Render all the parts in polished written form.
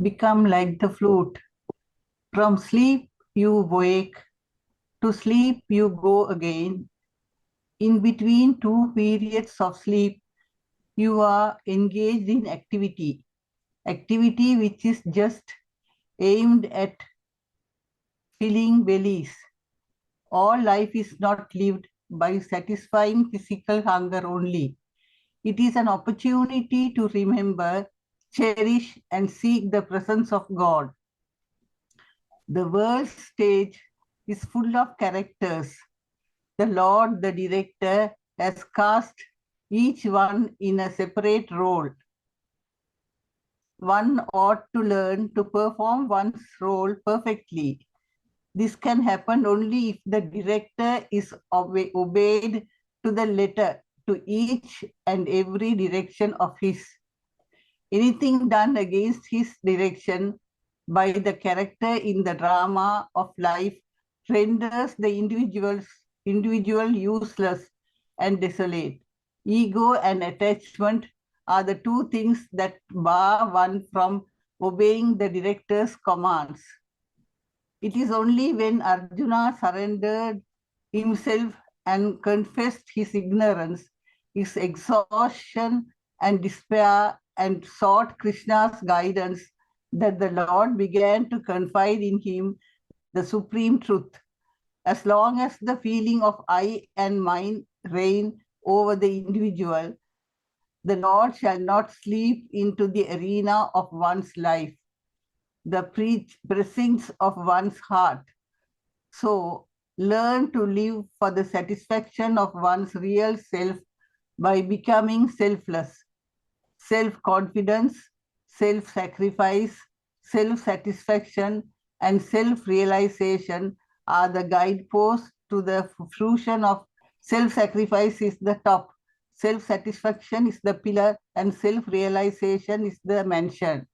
Become like the flute. From sleep you wake, to sleep you go again. In between two periods of sleep, you are engaged in activity which is just aimed at filling bellies. All life is not lived by satisfying physical hunger only. It is an opportunity to remember, cherish, and seek the presence of God. The world stage is full of characters. The Lord, the director, has cast each one in a separate role. One ought to learn to perform one's role perfectly. This can happen only if the director is obeyed to the letter, to each and every direction of his. Anything done against his direction by the character in the drama of life renders the individual useless and desolate. Ego and attachment are the two things that bar one from obeying the director's commands. It is only when Arjuna surrendered himself and confessed his ignorance, his exhaustion and despair, and sought Krishna's guidance that the Lord began to confide in him the supreme truth. As long as the feeling of I and mine reign over the individual, the Lord shall not sleep into the arena of one's life, the precincts of one's heart. So, learn to live for the satisfaction of one's real self by becoming selfless. Self-confidence, self-sacrifice, self-satisfaction, and self-realization are the guideposts to the fruition of self-sacrifice is the top, self-satisfaction is the pillar, and self-realization is the mansion.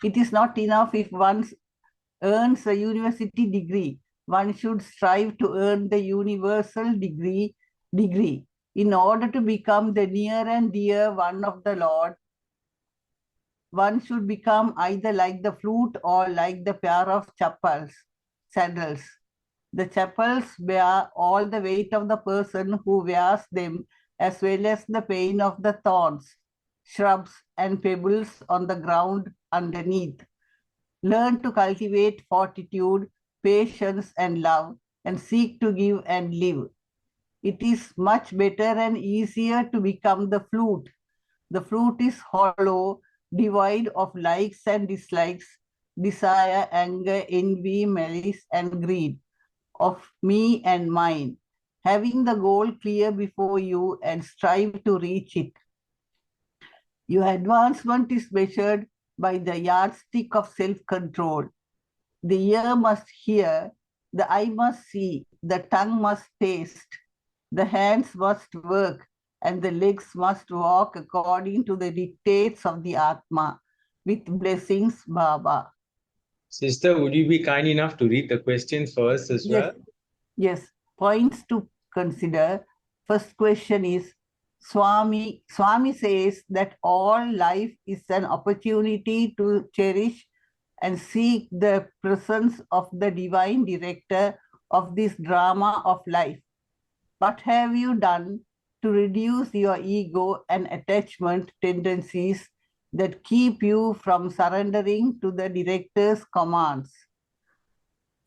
It is not enough if one earns a university degree. One should strive to earn the universal degree. In order to become the near and dear one of the Lord, one should become either like the flute or like the pair of saddles. The chapels bear all the weight of the person who wears them, as well as the pain of the thorns, shrubs, and pebbles on the ground underneath. Learn to cultivate fortitude, patience, and love, and seek to give and live. It is much better and easier to become the flute. The flute is hollow, devoid of likes and dislikes, desire, anger, envy, malice, and greed, of me and mine. Having the goal clear before you and strive to reach it. Your advancement is measured by the yardstick of self-control. The ear must hear, the eye must see, the tongue must taste, the hands must work, and the legs must walk according to the dictates of the Atma. With blessings, Baba. Sister, would you be kind enough to read the questions for us as well? Yes. Points to consider. First question is, Swami says that all life is an opportunity to cherish and seek the presence of the divine director of this drama of life. What have you done to reduce your ego and attachment tendencies that keep you from surrendering to the director's commands?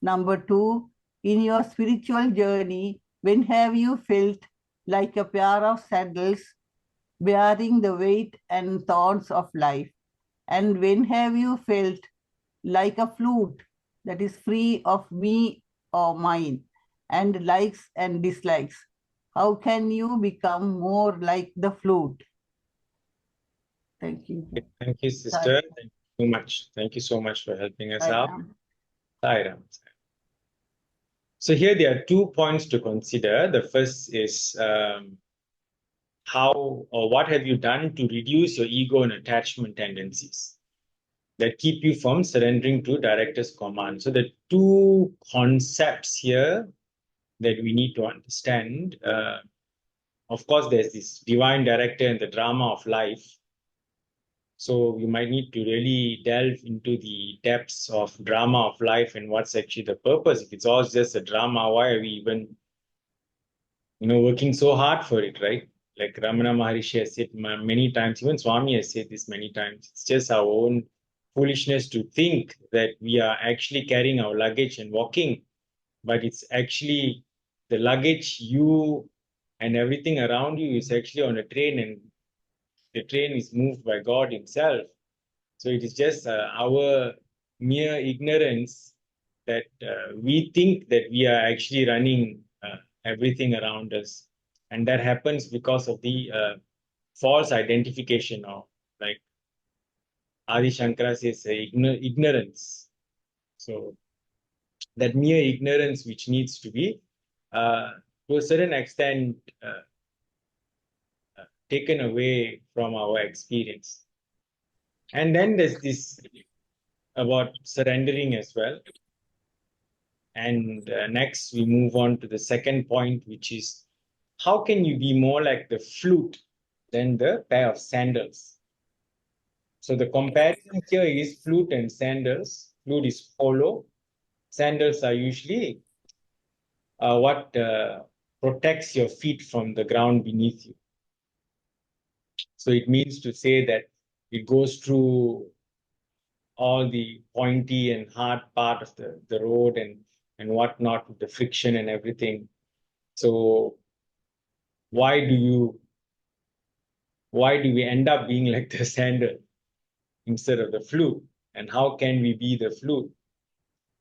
Number 2, in your spiritual journey, when have you felt like a pair of saddles bearing the weight and thorns of life? And when have you felt like a flute that is free of me or mine and likes and dislikes? How can you become more like the flute? Thank you. Thank you, sister. Thank you so much. Thank you so much for helping us out. Sairam. So here there are 2 points to consider. The first is how or what have you done to reduce your ego and attachment tendencies that keep you from surrendering to director's command. So the 2 concepts here that we need to understand. Of course, there's this divine director and the drama of life. So you might need to really delve into the depths of drama of life and what's actually the purpose. If it's all just a drama, why are we even, working so hard for it, right? Like Ramana Maharishi has said many times, even Swami has said this many times. It's just our own foolishness to think that we are actually carrying our luggage and walking, but it's actually the luggage, you and everything around you is actually on a train, and the train is moved by God Himself. So it is just our mere ignorance that we think that we are actually running everything around us. And that happens because of the false identification of, like Adi Shankara says, ignorance. So that mere ignorance which needs to be, to a certain extent, taken away from our experience. And then there's this about surrendering as well. And next, we move on to the second point, which is how can you be more like the flute than the pair of sandals? So the comparison here is flute and sandals. Flute is hollow. Sandals are usually what protects your feet from the ground beneath you. So it means to say that it goes through all the pointy and hard part of the road and whatnot, with the friction and everything. So why do we end up being like the sandal instead of the flute? And how can we be the flute?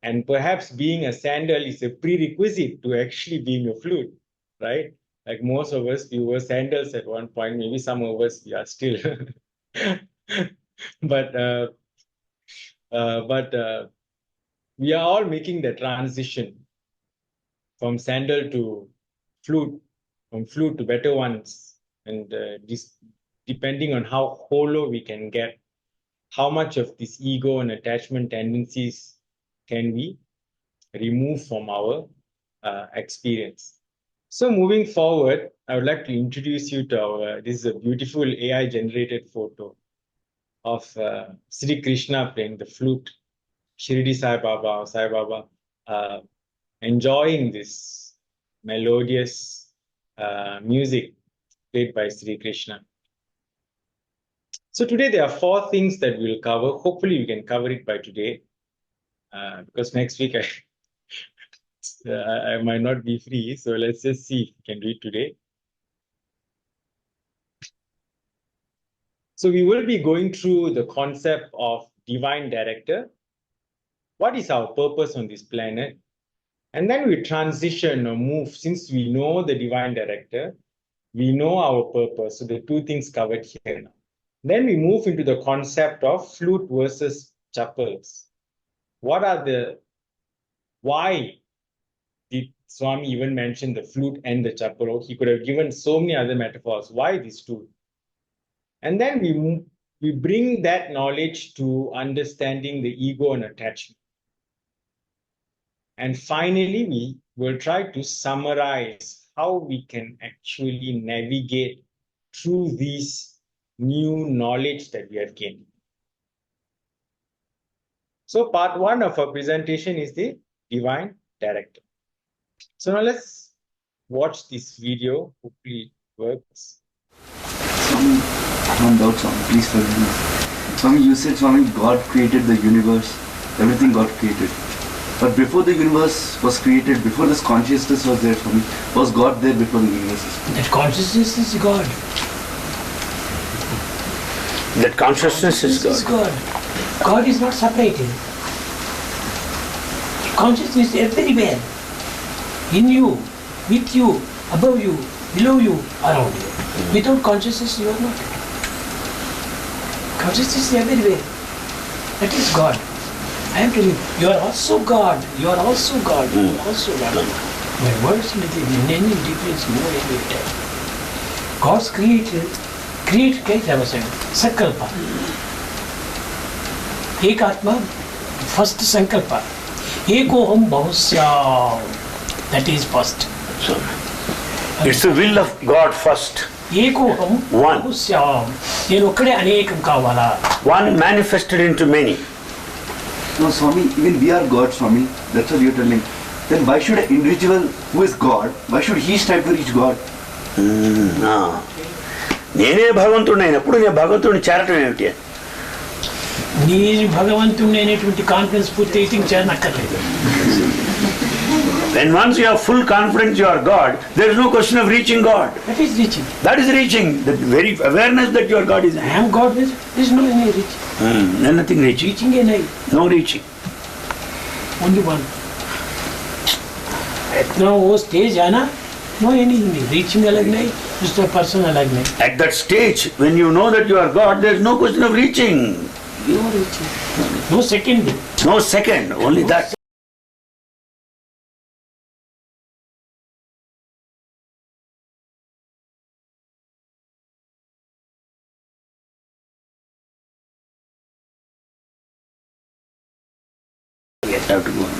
And perhaps being a sandal is a prerequisite to actually being a flute, right? Like most of us, we were sandals at one point. Maybe some of us, we are still. but we are all making the transition from sandal to flute, from flute to better ones. And depending on how hollow we can get, how much of this ego and attachment tendencies can we remove from our experience. So moving forward, I would like to introduce you to our, this is a beautiful AI generated photo of Sri Krishna playing the flute, Shirdi Sai Baba, enjoying this melodious music played by Sri Krishna. So today there are 4 things that we'll cover. Hopefully we can cover it by today, because next week I might not be free. So let's just see if we can do it today. So we will be going through the concept of divine director. What is our purpose on this planet? And then we transition or move, since we know the divine director, we know our purpose. So the 2 things covered here now. Then we move into the concept of flute versus chappals. Why did Swami even mention the flute and the chappal? He could have given so many other metaphors. Why these 2? And then we bring that knowledge to understanding the ego and attachment. And finally, we will try to summarize how we can actually navigate through these new knowledge that we have gained. So part 1 of our presentation is the divine director. So now let's watch this video. Hopefully it works. Swami, one doubt, Swami, please forgive me. Swami, you said, Swami, God created the universe, everything got created. But before the universe was created, before this consciousness was there, Swami, was God there before the universe? That consciousness is God. That consciousness is God. God is not separated. Consciousness is everywhere. In you, with you, above you, below you, around you. Without consciousness, you are not. Consciousness is everywhere. That is God. I am telling you, you are also God. You are also God. You are also God. My words in any difference more every time. God's created कैसे है संकल्प एक आत्मा first संकल्प एको हम बहुश्याम that is first. So it's the will of God first. ఏకోహం One. బహుశ్యాం. నేను ఒక్కడే అనేకం కావాలా? One manifested into many. No, Swami, even we are God, Swami. That's what you're telling. Then why should an individual who is God, why should he strive to reach God? నేనే భగవంతుడిని అయినప్పుడు నేను భగవంతుడిని చేరటం ఏమిటి? నీ భగవంతుడిని అనేటువంటి కాన్ఫిడెన్స్ పూర్తి అయితే ఇంక చేరనక్కర్లేదు. When once you have full confidence you are God, there is no question of reaching God. That is reaching. That is reaching. The very awareness that you are God is. I am God, there is no any reaching. Nothing reaching. Reaching है नहीं. No reaching. Only one. इतना वो stage है ना, no any reaching अलग नहीं, दूसरा person अलग नहीं. At that stage, when you know that you are God, there is no question of reaching. You are reaching. No second. No second, only that. Have to go on.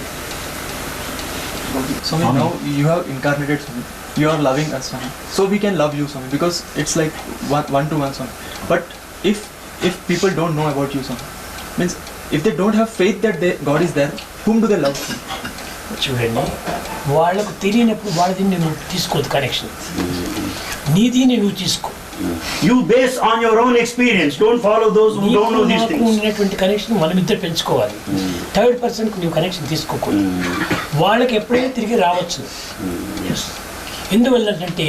Swami, now you have incarnated, Swami. You are loving us, Swami. So we can love you, Swami, because it's like one to one, Swami. But if people don't know about you, Swami, means if they don't have faith that God is there, whom do they love? చూడండి, వాళ్ళకు తెలియనప్పుడు వాళ్ళది నువ్వు తీసుకోదు connection, నీది నువ్వు తీసుకో. You base on your own experience. Don't follow those who don't know these things. ఉన్నటువంటి కనెక్షన్ మనం ఇద్దరు పెంచుకోవాలి. థర్డ్ పర్సన్కి నువ్వు కనెక్షన్ తీసుకోకూడదు. వాళ్ళకి ఎప్పుడైనా తిరిగి రావచ్చు. ఎందువల్ల అంటే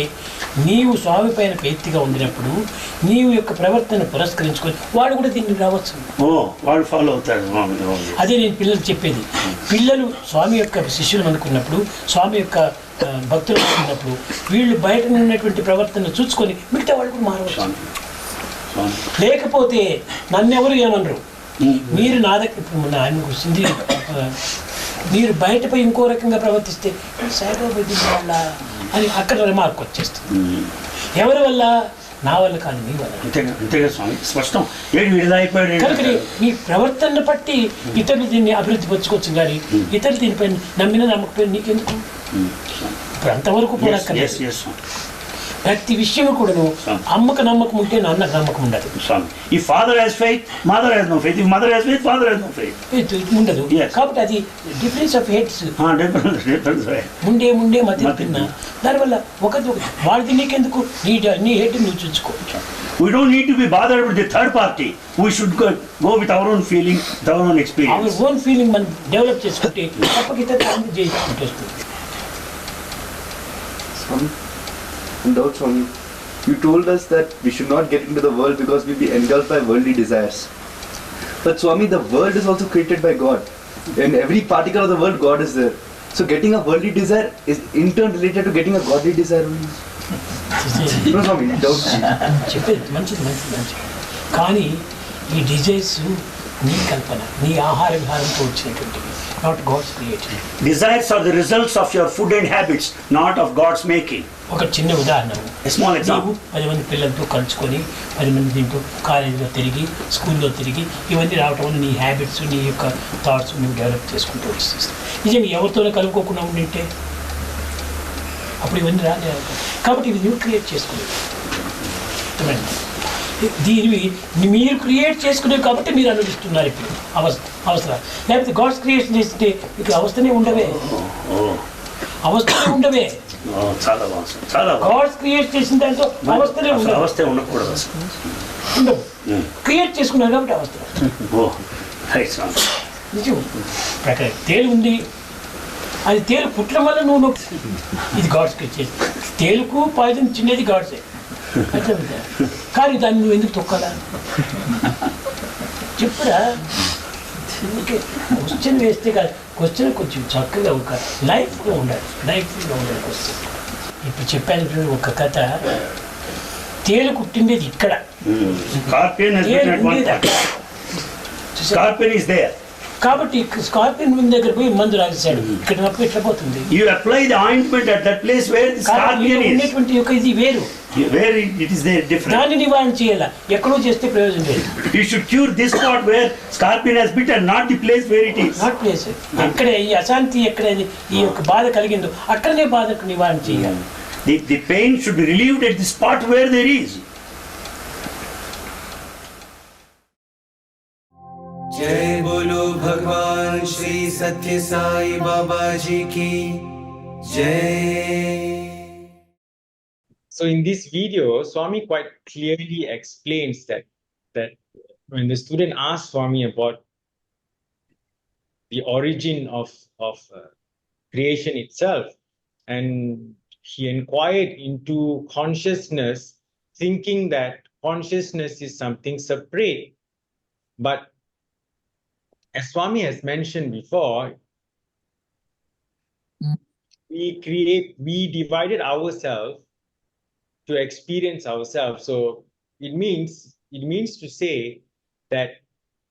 నీవు స్వామి పైన ప్రీతిగా ఉండినప్పుడు నీవు యొక్క ప్రవర్తన పురస్కరించుకొని వాడు కూడా దీన్ని రావచ్చు. వాళ్ళు ఫాలో అవుతారు. అదే నేను పిల్లలు చెప్పేది. పిల్లలు స్వామి యొక్క శిష్యులు అనుకున్నప్పుడు, స్వామి యొక్క భక్తులు అనుకున్నప్పుడు వీళ్ళు బయట ఉన్నటువంటి ప్రవర్తన చూసుకొని మిగతా వాళ్ళు కూడా మారవచ్చు. లేకపోతే నన్నెవరు ఏమనరు. మీరు నా దగ్గర ఇప్పుడు ఆయన సింధి మీరు బయటపై ఇంకో రకంగా ప్రవర్తిస్తే సాయిబాబా వాళ్ళ అని అక్కడ రిమార్క్ వచ్చేస్తుంది. ఎవరి వల్ల? నా వల్ల కాదు, నీ వల్ల. స్పష్టం. కనుక మీ ప్రవర్తన బట్టి ఇతరులు దీన్ని అభివృద్ధి పరచుకోవచ్చు, కానీ ఇతరులు దీనిపై నమ్మిన నమ్మకపోయిన నీకెందుకు? ఇప్పుడు అంతవరకు కూడా ప్రతి విషయం కూడాను అమ్మకు నమ్మకం ఉంటే నాన్నకు నమ్మకం ఉండదు. If father has faith, mother has no faith. If mother has faith, father has no faith. ఉండదు. కాబట్టి అది డిఫరెన్స్ ఆఫ్ హెడ్స్. ముండే మధ్య దానివల్ల ఒకటి వాడిది నీకెందుకు? నీ హెడ్ నువ్వు చూసుకో. We don't need to be bothered with the third party. We should go with our own feeling, with our own experience. Our own feeling మనం డెవలప్ చేసుకుంటే తప్పక ఇతరులు చేసుకుంటూ వస్తుంది. Doubt, Swami. You told us that we should not get into the world because we'll be engulfed by worldly desires. But Swami, the world is also created by God. In every particle of the world, God is there. So getting a worldly desire is in turn related to getting a godly desire only. No, Swami, doubt. చెప్పేది మంచిది. కానీ ఈ desires నీ కల్పన, నీ ఆహార విహారంతో వచ్చినటువంటివి, not God's creation. Desires are the results of your food and habits, not of God's making. ఒక చిన్న ఉదాహరణ, స్మాల్ ఎగ్జాంపుల్. 10 మంది పిల్లలతో కలుసుకొని 10 మంది దీంతో కాలేజీలో తిరిగి, స్కూల్లో తిరిగి, ఇవన్నీ రావటం వల్ల నీ హ్యాబిట్స్, నీ యొక్క థాట్స్ నువ్వు డెవలప్ చేసుకుంటూ వచ్చేస్తావు. నిజంగా ఎవరితోనే కలుపుకోకుండా ఉండింటే అప్పుడు ఇవన్నీ రాలేదు. కాబట్టి ఇవి నువ్వు క్రియేట్ చేసుకునేవి. దీనివి మీరు క్రియేట్ చేసుకునేవి కాబట్టి మీరు అనుభవిస్తున్నారు ఇప్పుడు అవసరం. లేకపోతే గాడ్స్ క్రియేషన్ చేస్తే మీకు అవస్థనే ఉండవే. చాలా గాడ్స్ క్రియేట్ చేసిన దాంట్లో అవస్థనే ఉండకూడదు. ఉండవు. క్రియేట్ చేసుకున్నారు కాబట్టి అవస్థ. నిజం. ప్రకారం తేలు ఉంది, అది తేలు పుట్టడం వల్ల నువ్వు ఇది గాడ్స్ క్రియేట్ చేసి, తేలుకు పాయిజన్ చిన్నది గాడ్సే. కానీ దాన్ని నువ్వు ఎందుకు తొక్కాలా? చెప్పురా. క్వశ్చన్ వేస్తే కాదు, క్వశ్చన్ కొంచెం చక్కగా ఒక లైఫ్గా ఉండాలి, క్వశ్చన్. ఇప్పుడు చెప్పాను ఒక కథ. తేలు కుట్టిండేది ఇక్కడ, కాబట్టి స్కార్పియన్ దగ్గర పోయి మందు రాసేసాడు. ఇక్కడ నొప్పి ఎట్లా పోతుంది? You apply the ointment at that place where the scorpion is. ఉన్నటువంటి యొక్క ఇది వేరు, where it is there different. దాన్ని నివారణ చేయాల. ఎక్కడో చేస్తే ప్రయోజనం లేదు. You should cure this spot where scorpion has bitten, not the place where it is. Not place. ఎక్కడ ఈ అశాంతి, ఎక్కడ ఈ యొక్క బాధ కలిగిందో అక్కడనే బాధకు నివారణ చేయాలి. The pain should be relieved at the spot where there is. जय बोलो भगवान श्री सत्य साई बाबा जी की जय. So in this video, Swami quite clearly explains that when the student asked Swami about the origin of creation itself, and he inquired into consciousness, thinking that consciousness is something separate. But as Swami has mentioned before, we divided ourselves to experience ourselves. So it means to say that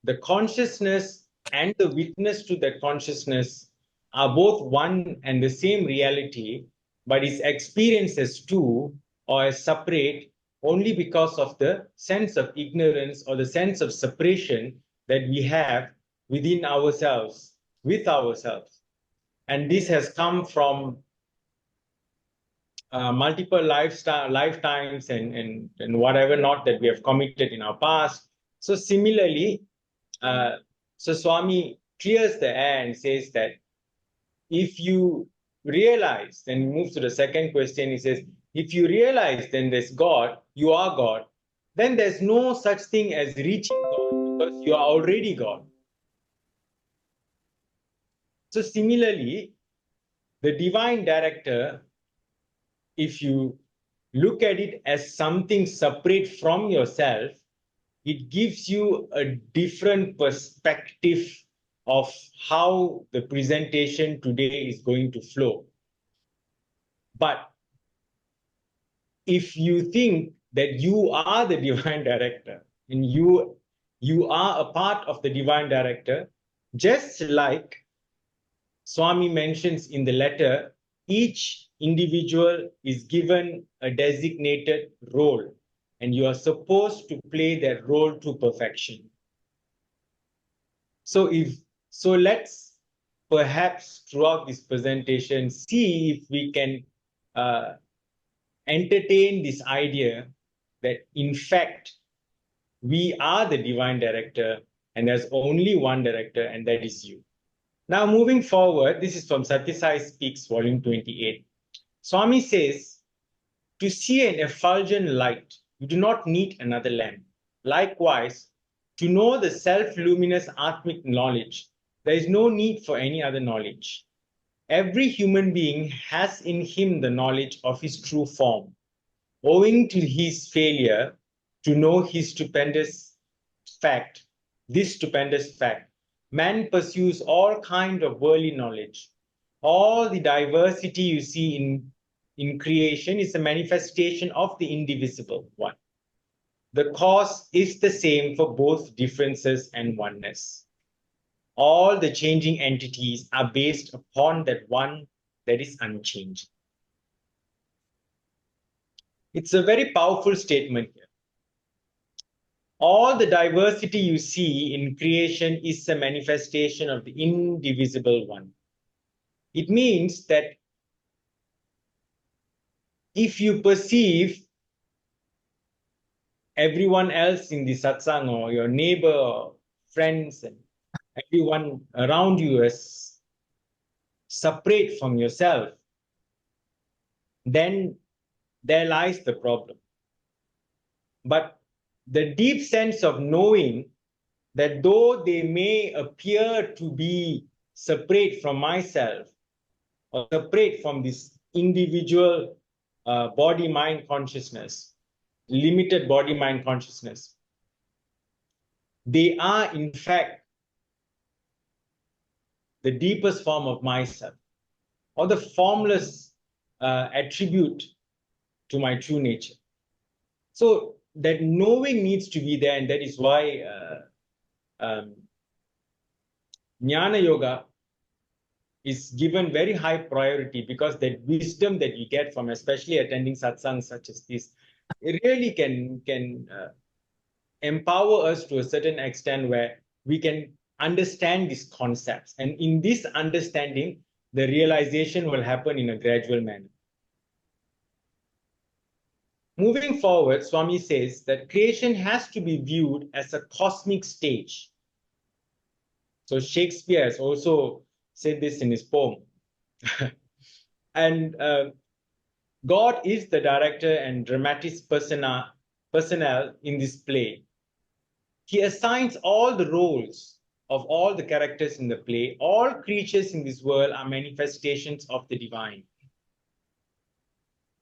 the consciousness and the witness to that consciousness are both one and the same reality, but is experienced as two or as separate only because of the sense of ignorance or the sense of separation that we have within ourselves, with ourselves. And this has come from multiple lifetimes and whatever not that we have committed in our past. So similarly, so Swami clears the air and says that if you realize, then he moves to the second question, he says, if you realize then there's God, you are God, then there's no such thing as reaching God because you are already God. So similarly, the divine director, if you look at it as something separate from yourself, it gives you a different perspective of how the presentation today is going to flow. But if you think that you are the divine director and you are a part of the divine director, just like Swami mentions in the letter, each individual is given a designated role, and you are supposed to play that role to perfection. So let's perhaps throughout this presentation see if we can entertain this idea that in fact we are the divine director and there's only one director, and that is you. Now moving forward, this is from Satyasai Speaks, volume 28. Swami says, to see an effulgent light, you do not need another lamp. Likewise, to know the self-luminous Atmic knowledge, there is no need for any other knowledge. Every human being has in him the knowledge of his true form. Owing to his failure to know his stupendous fact, man pursues all kind of worldly knowledge. All the diversity you see in creation is a manifestation of the indivisible one. The cause is the same for both differences and oneness. All the changing entities are based upon that one that is unchanging. It's a very powerful statement here. All the diversity you see in creation is a manifestation of the indivisible one. It means that if you perceive everyone else in the satsang or your neighbor or friends and everyone around you as separate from yourself, then there lies the problem. But the deep sense of knowing that though they may appear to be separate from myself or separate from this individual body-mind consciousness, limited body-mind consciousness, they are in fact the deepest form of myself or the formless attribute to my true nature. So that knowing needs to be there, and that is why Jnana Yoga is given very high priority, because that wisdom that you get from especially attending satsangs such as this, it really can empower us to a certain extent where we can understand these concepts. And in this understanding, the realization will happen in a gradual manner. moving forward, Swami says that creation has to be viewed as a cosmic stage. So Shakespeare has also said this in his poem. And God is the director and dramatis personnel in this play. He assigns all the roles of all the characters in the play. All creatures in this world are manifestations of the divine.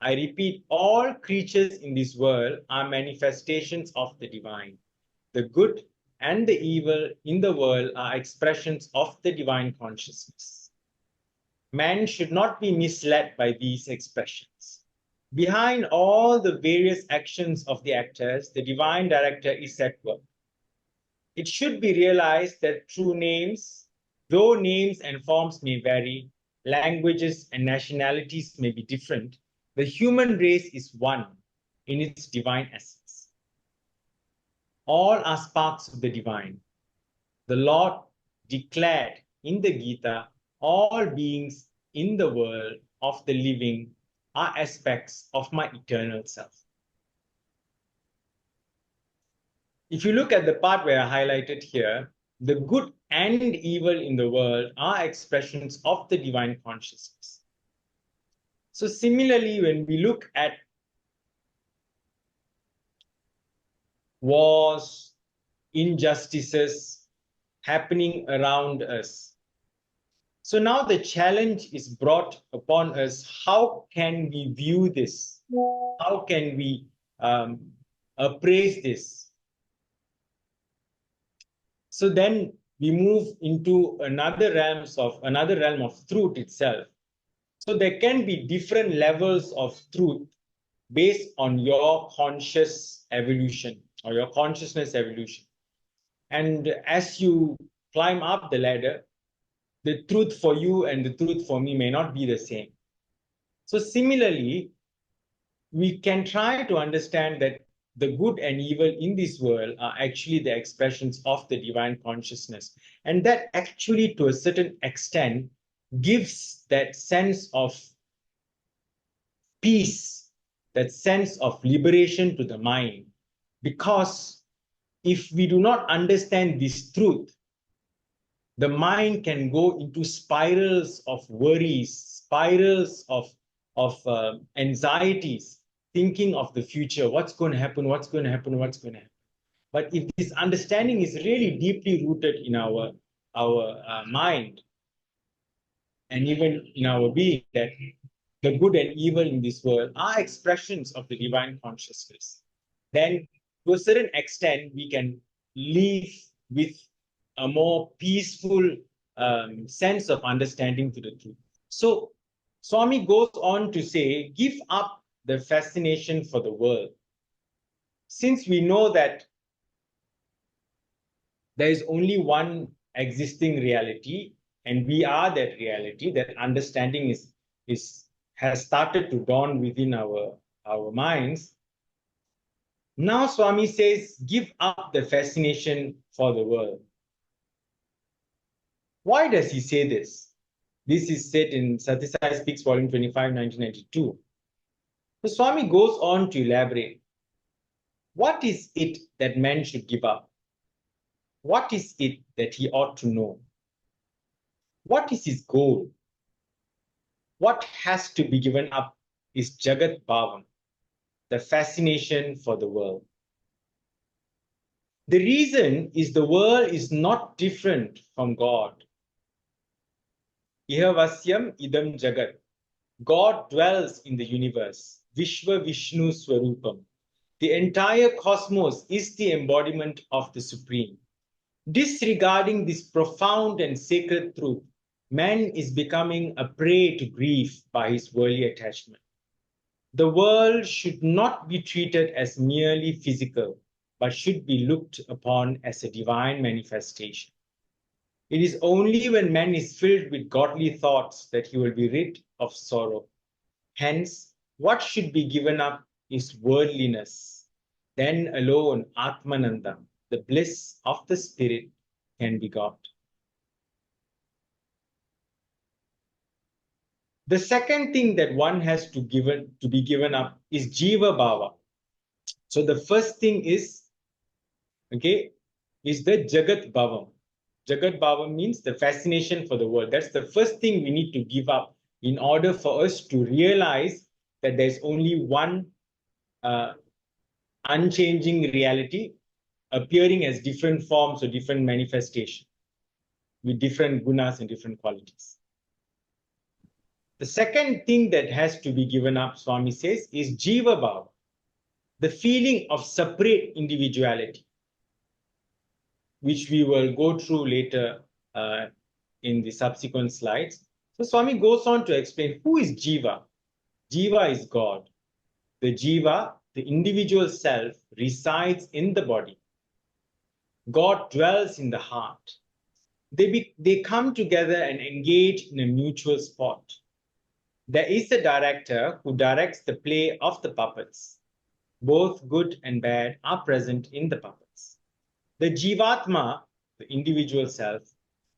I repeat, all creatures in this world are manifestations of the divine. The good and the evil in the world are expressions of the divine consciousness. Man should not be misled by these expressions. Behind all the various actions of the actors, the divine director is at work. It should be realized that through names, though names and forms may vary, languages and nationalities may be different, the human race is one in its divine essence. All are sparks of the divine. The Lord declared in the Gita, all beings in the world of the living are aspects of my eternal self. If you look at the part where I highlighted here, the good and evil in the world are expressions of the divine consciousness. So similarly, when we look at wars, injustices happening around us, so now the challenge is brought upon us. How can we view this? How can we appraise this? So then we move into another realm of truth itself. So there can be different levels of truth based on your conscious evolution or your consciousness evolution. And as you climb up the ladder, the truth for you and the truth for me may not be the same. So similarly, we can try to understand that the good and evil in this world are actually the expressions of the divine consciousness. And that actually, to a certain extent, gives that sense of peace, that sense of liberation to the mind. Because if we do not understand this truth, the mind can go into spirals of worries, spirals of anxieties, thinking of the future, what's going to happen, what's going to happen, what's going to happen. But if this understanding is really deeply rooted in our mind and even in our being, that the good and evil in this world are expressions of the divine consciousness, then to a certain extent we can live with a more peaceful sense of understanding to the truth. So Swami goes on to say, give up the fascination for the world. Since we know that there is only one existing reality, and we are that reality, that understanding has started to dawn within our minds. Now Swami says, give up the fascination for the world. Why does he say this? This is said in Satisai Speaks, Volume 25, 1992. The Swami goes on to elaborate. What is it that man should give up? What is it that he ought to know? What is his goal? What has to be given up is Jagat Bhavam, the fascination for the world. The reason is the world is not different from God. Ihavasyam idam jagat. God dwells in the universe. Vishwa Vishnu Swarupam. The entire cosmos is the embodiment of the Supreme. Disregarding this profound and sacred truth, man is becoming a prey to grief by his worldly attachment. The world should not be treated as merely physical, but should be looked upon as a divine manifestation. It is only when man is filled with godly thoughts that he will be rid of sorrow. Hence, what should be given up is worldliness. Then alone Atmananda, the bliss of the spirit, can be got. The second thing that one has to be given up is Jiva Bhava, So the first thing is, okay, is the Jagat Bhavam. Jagat Bhavam means the fascination for the world. That's the first thing we need to give up in order for us to realize that there's only one unchanging reality appearing as different forms or different manifestations with different gunas and different qualities. The second thing that has to be given up, Swami says, is Jiva Bhava, the feeling of separate individuality, which we will go through later in the subsequent slides. So Swami goes on to explain who is Jiva. Jiva is God. The Jiva, the individual self, resides in the body. God dwells in the heart. They come together and engage in a mutual sport. There is a director who directs the play of the puppets. Both good and bad are present in the puppets. The Jivatma, the individual self,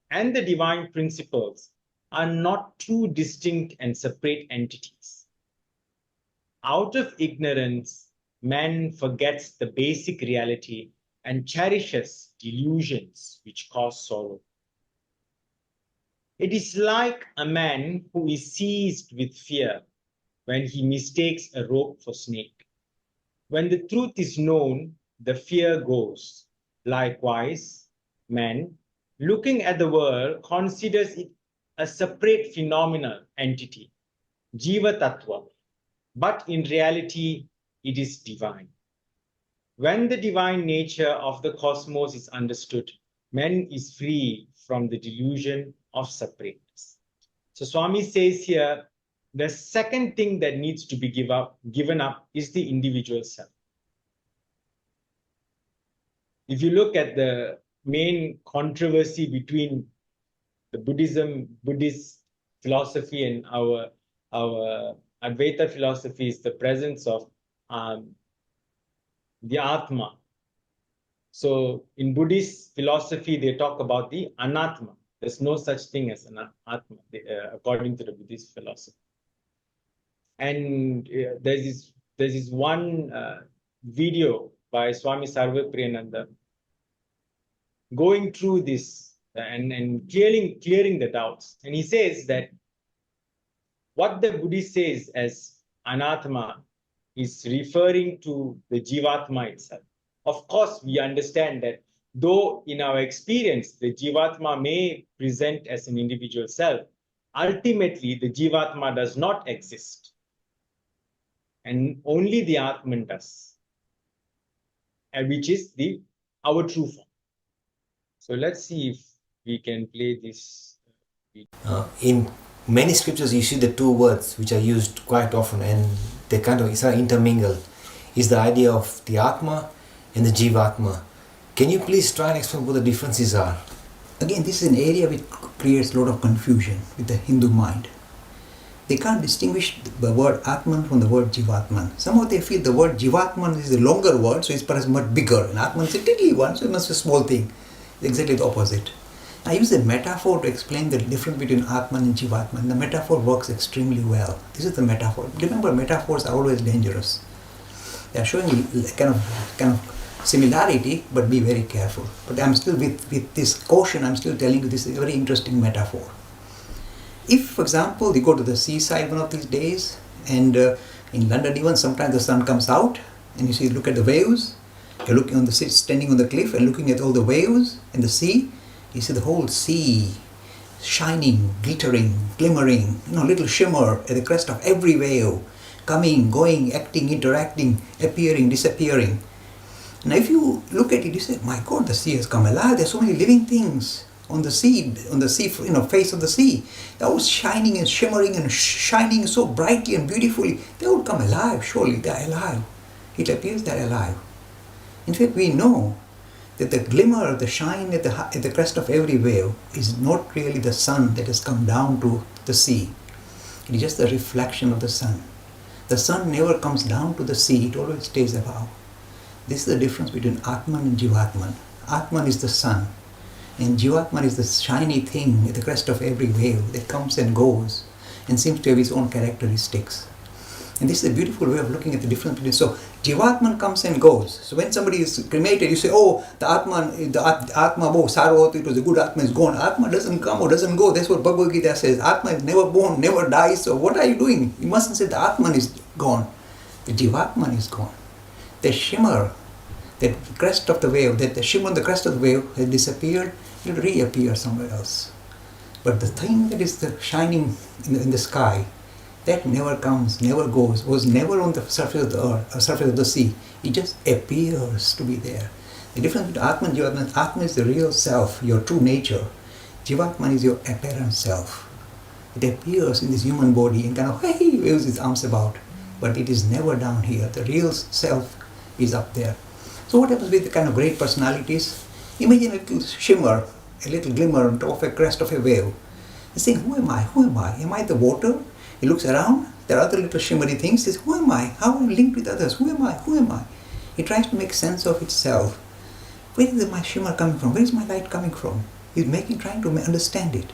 and the divine principles are not two distinct and separate entities. Out of ignorance, man forgets the basic reality and cherishes delusions which cause sorrow. It is like a man who is seized with fear when he mistakes a rope for snake. When the truth is known, the fear goes. Likewise, man, looking at the world, considers it a separate phenomenal entity, Jiva Tattva, but in reality, it is divine. When the divine nature of the cosmos is understood, man is free from the delusion of separateness. So Swami says here, the second thing that needs to be given up is the individual self. If you look at the main controversy between the Buddhist philosophy and our Advaita philosophy is the presence of the Atma. So in Buddhist philosophy, they talk about the Anatma. There's no such thing as an Atma, according to the Buddhist philosophy. And there's this one video by Swami Sarvapriyananda going through this and clearing the doubts. And he says that what the Buddhist says as Anatma is referring to the Jivatma itself. Of course, we understand that though in our experience, the Jivatma may present as an individual self, ultimately the Jivatma does not exist. And only the Atman does, and which is our true form. So let's see if we can play this. In many scriptures, you see the two words which are used quite often, and they kind of intermingle. Is the idea of the Atma and the Jivatma. Can you please try and explain what the differences are? Again, this is an area which creates a lot of confusion with the Hindu mind. They can't distinguish the word Atman from the word Jivatman. Somehow they feel the word Jivatman is the longer word, so it's perhaps much bigger. And Atman is a tiddly one, so it must be a small thing. It's exactly the opposite. I use a metaphor to explain the difference between Atman and Jivatman. The metaphor works extremely well. This is the metaphor. Remember, metaphors are always dangerous. They are showing kind of similarity, but be very careful. But I'm still, with this caution, I'm still telling you this is a very interesting metaphor. If, for example, you go to the seaside one of these days, and in London even, sometimes the sun comes out, and you see, look at the waves. You're looking on the standing on the cliff and looking at all the waves and the sea. You see the whole sea shining, glittering, glimmering, little shimmer at the crest of every wave, coming, going, acting, interacting, appearing, disappearing. Now, if you look at it, you say, "My God, the sea has come alive. There's so many living things on the sea, face of the sea. They're all shining and shimmering and shining so brightly and beautifully. They all come alive. Surely they're alive. It appears they're alive. In fact, we know that the glimmer, the shine at the crest of every wave is not really the sun that has come down to the sea. It is just the reflection of the sun. The sun never comes down to the sea, it always stays above. This is the difference between Atman and Jivatman. Atman is the sun, and Jivatman is the shiny thing at the crest of every wave that comes and goes and seems to have its own characteristics. And this is a beautiful way of looking at the difference between. So Jivatman comes and goes. So when somebody is cremated, you say, oh, the Atma, oh, Sarvati, it was a good Atma, is gone. Atma doesn't come or doesn't go. That's what Bhagavad Gita says. Atma is never born, never dies. So what are you doing? You mustn't say the Atman is gone. The Jivatman is gone. The shimmer, that crest of the wave, that the shimmer on the crest of the wave has disappeared, it will reappear somewhere else. But the thing that is the shining in the sky, that never comes, never goes, was never on the surface of the earth, surface of the sea. It just appears to be there. The difference between Atma and Jivatman, Atma is the real self, your true nature. Jivatman is your apparent self. It appears in this human body and kind of, hey, waves its arms about. But it is never down here. The real self is up there. So what happens with the kind of great personalities? Imagine a little shimmer, a little glimmer on top of a crest of a wave. He's saying, who am I? Who am I? Am I the water? He looks around, there are other little shimmery things. He says, who am I? How am I linked with others? Who am I? Who am I? He tries to make sense of itself. Where is my shimmer coming from? Where is my light coming from? He's trying to understand it.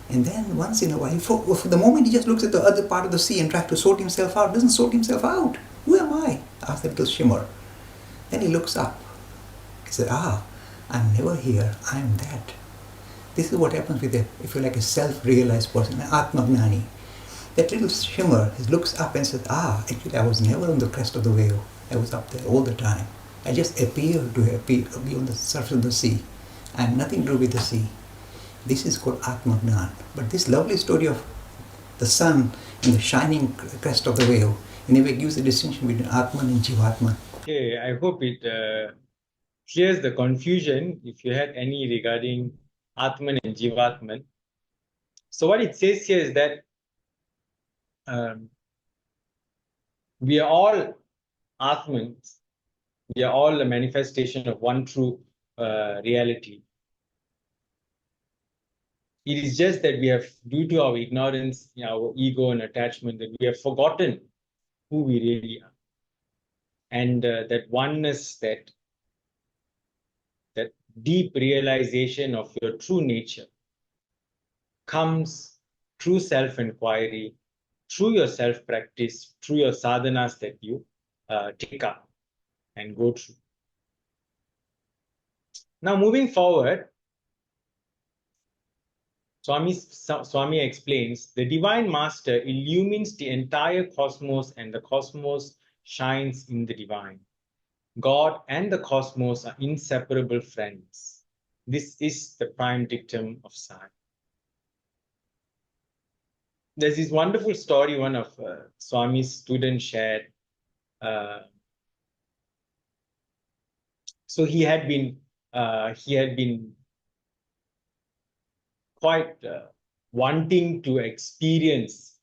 And then once in a while, for the moment he just looks at the other part of the sea and tries to sort himself out, doesn't sort himself out. Who am I? Asks the little shimmer. Then he looks up. He says, I'm never here, I'm that. This is what happens with if you're like a self-realized person, an Atma-gnani. That little shimmer looks up and says, actually I was never on the crest of the wave. I was up there all the time. I just appeared to be on the surface of the sea. I have nothing to do with the sea. This is called Atma-gnan. But this lovely story of the sun and the shining crest of the wave, in a way gives the distinction between Atman and Jivatman. Okay, I hope it clears the confusion if you had any regarding Atman and Jivatman. So what it says here is that we are all Atmans. We are all a manifestation of one true reality. It is just that we have, due to our ignorance, our ego and attachment, that we have forgotten who we really are. And that oneness, that deep realization of your true nature comes through self-inquiry, through your self-practice, through your sadhanas that you take up and go through. Now, moving forward, Swami explains, the Divine Master illumines the entire cosmos and the cosmos shines in the Divine. God and the cosmos are inseparable friends. This is the prime dictum of Sai. There's this wonderful story one of Swami's students shared. So he had been quite wanting to experience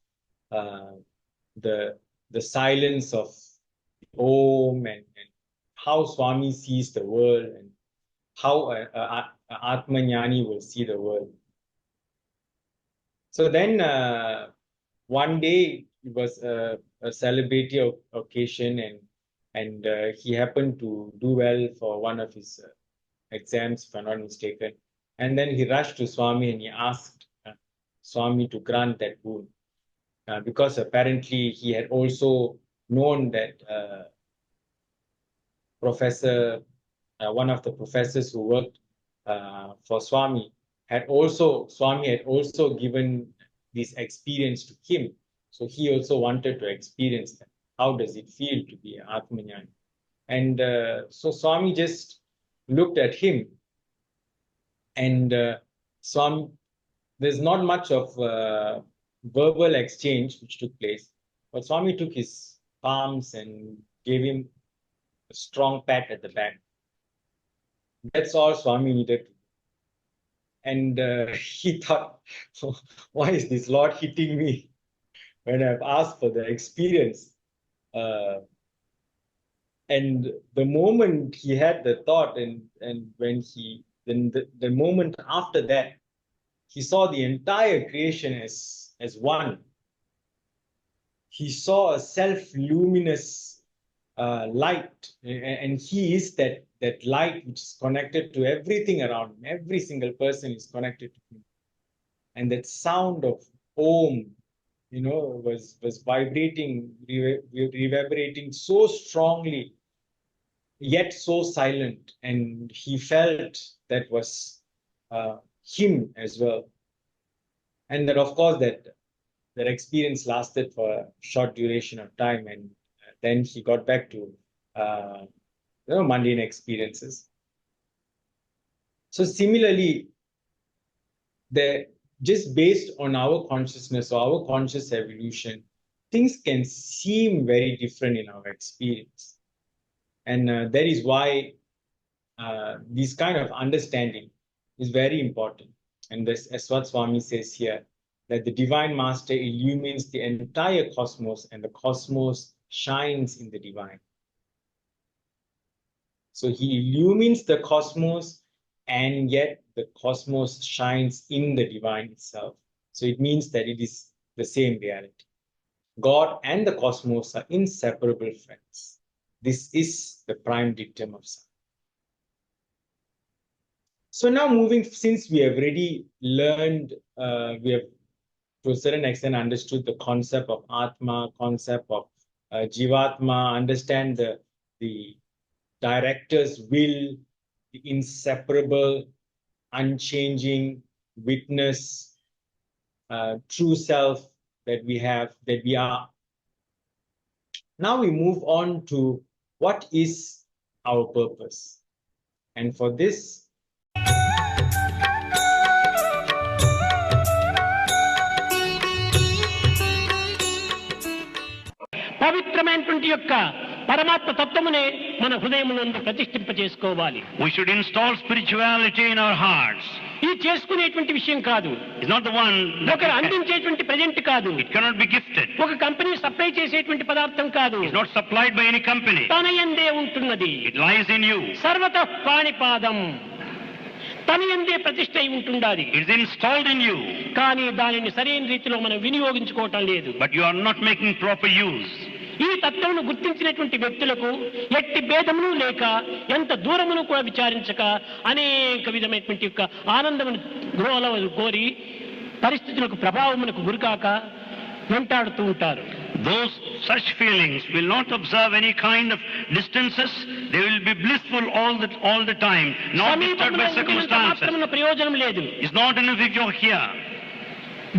the silence of Om and how Swami sees the world and how Atmajnani will see the world. So then one day it was a celebratory occasion and he happened to do well for one of his exams, if I'm not mistaken. And then he rushed to Swami and he asked Swami to grant that boon. Because apparently he had also known that one of the professors who worked for Swami had also given this experience to him. So he also wanted to experience that. How does it feel to be Atmajnani? And so Swami just looked at him. And Swami, there's not much of verbal exchange which took place, but Swami took his palms and gave him a strong pat at the back. That's all Swami needed. And he thought, why is this Lord hitting me when I've asked for the experience? And the moment he had the thought, and when the moment after that, he saw the entire creation as one. He saw a self-luminous light, and he is that light which is connected to everything around him. Every single person is connected to him. And that sound of Om was vibrating, reverberating so strongly, yet so silent, and he felt that was him as well. And that, of course, that experience lasted for a short duration of time, and then he got back to mundane experiences. So similarly, just based on our consciousness or our conscious evolution, things can seem very different in our experience. And that is why this kind of understanding is very important. And this, as what Swami says here, that the Divine Master illumines the entire cosmos and the cosmos shines in the Divine. So he illumines the cosmos, and yet the cosmos shines in the Divine itself. So it means that it is the same reality. God and the cosmos are inseparable friends. This is the prime dictum of Science. So now moving, since we have already learned, we have to a certain extent understood the concept of Atma, concept of Jivatma, understand the director's will, the inseparable, unchanging witness, true self that we have, that we are. Now we move on to what is our purpose. And for this, పవిత్రమైనటువంటి యొక్క పరమాత్మ తత్వమునే మన హృదయమునందు ప్రతిష్ఠింప చేసుకోవాలి. We should install spirituality in our hearts. ఇది చేసుకునేటువంటి విషయం కాదు. It's not the one ఒకరు అందించేటువంటి ప్రెజెంట్ కాదు. It cannot be gifted. ఒక కంపెనీ సప్లై చేసేటువంటి పదార్థం కాదు. It's not supplied by any company. తన యందే ఉంటున్నది. It lies in you. సర్వతః ప్రాణిపాదం. తన యందే ప్రతిష్ఠ అయి ఉంటుండాలి. It's installed in you. కానీ దానిని సరైన రీతిలో మనం వినియోగించుకోవటం లేదు. But you are not making proper use. ఈ తత్వమును గుర్తించినటువంటి వ్యక్తులకు ఎట్టి భేదమును లేక ఎంత దూరమును కూడా విచారించక అనేక విధమైనటువంటి యొక్క ఆనందమును గృహలో కోరి పరిస్థితులకు ప్రభావమునకు గురికాక వెంటాడుతూ ఉంటారు. Those such feelings will not observe any kind of distances. They will be blissful all the time, not disturbed by circumstances. ప్రయోజనం లేదు. It's not enough if you're here.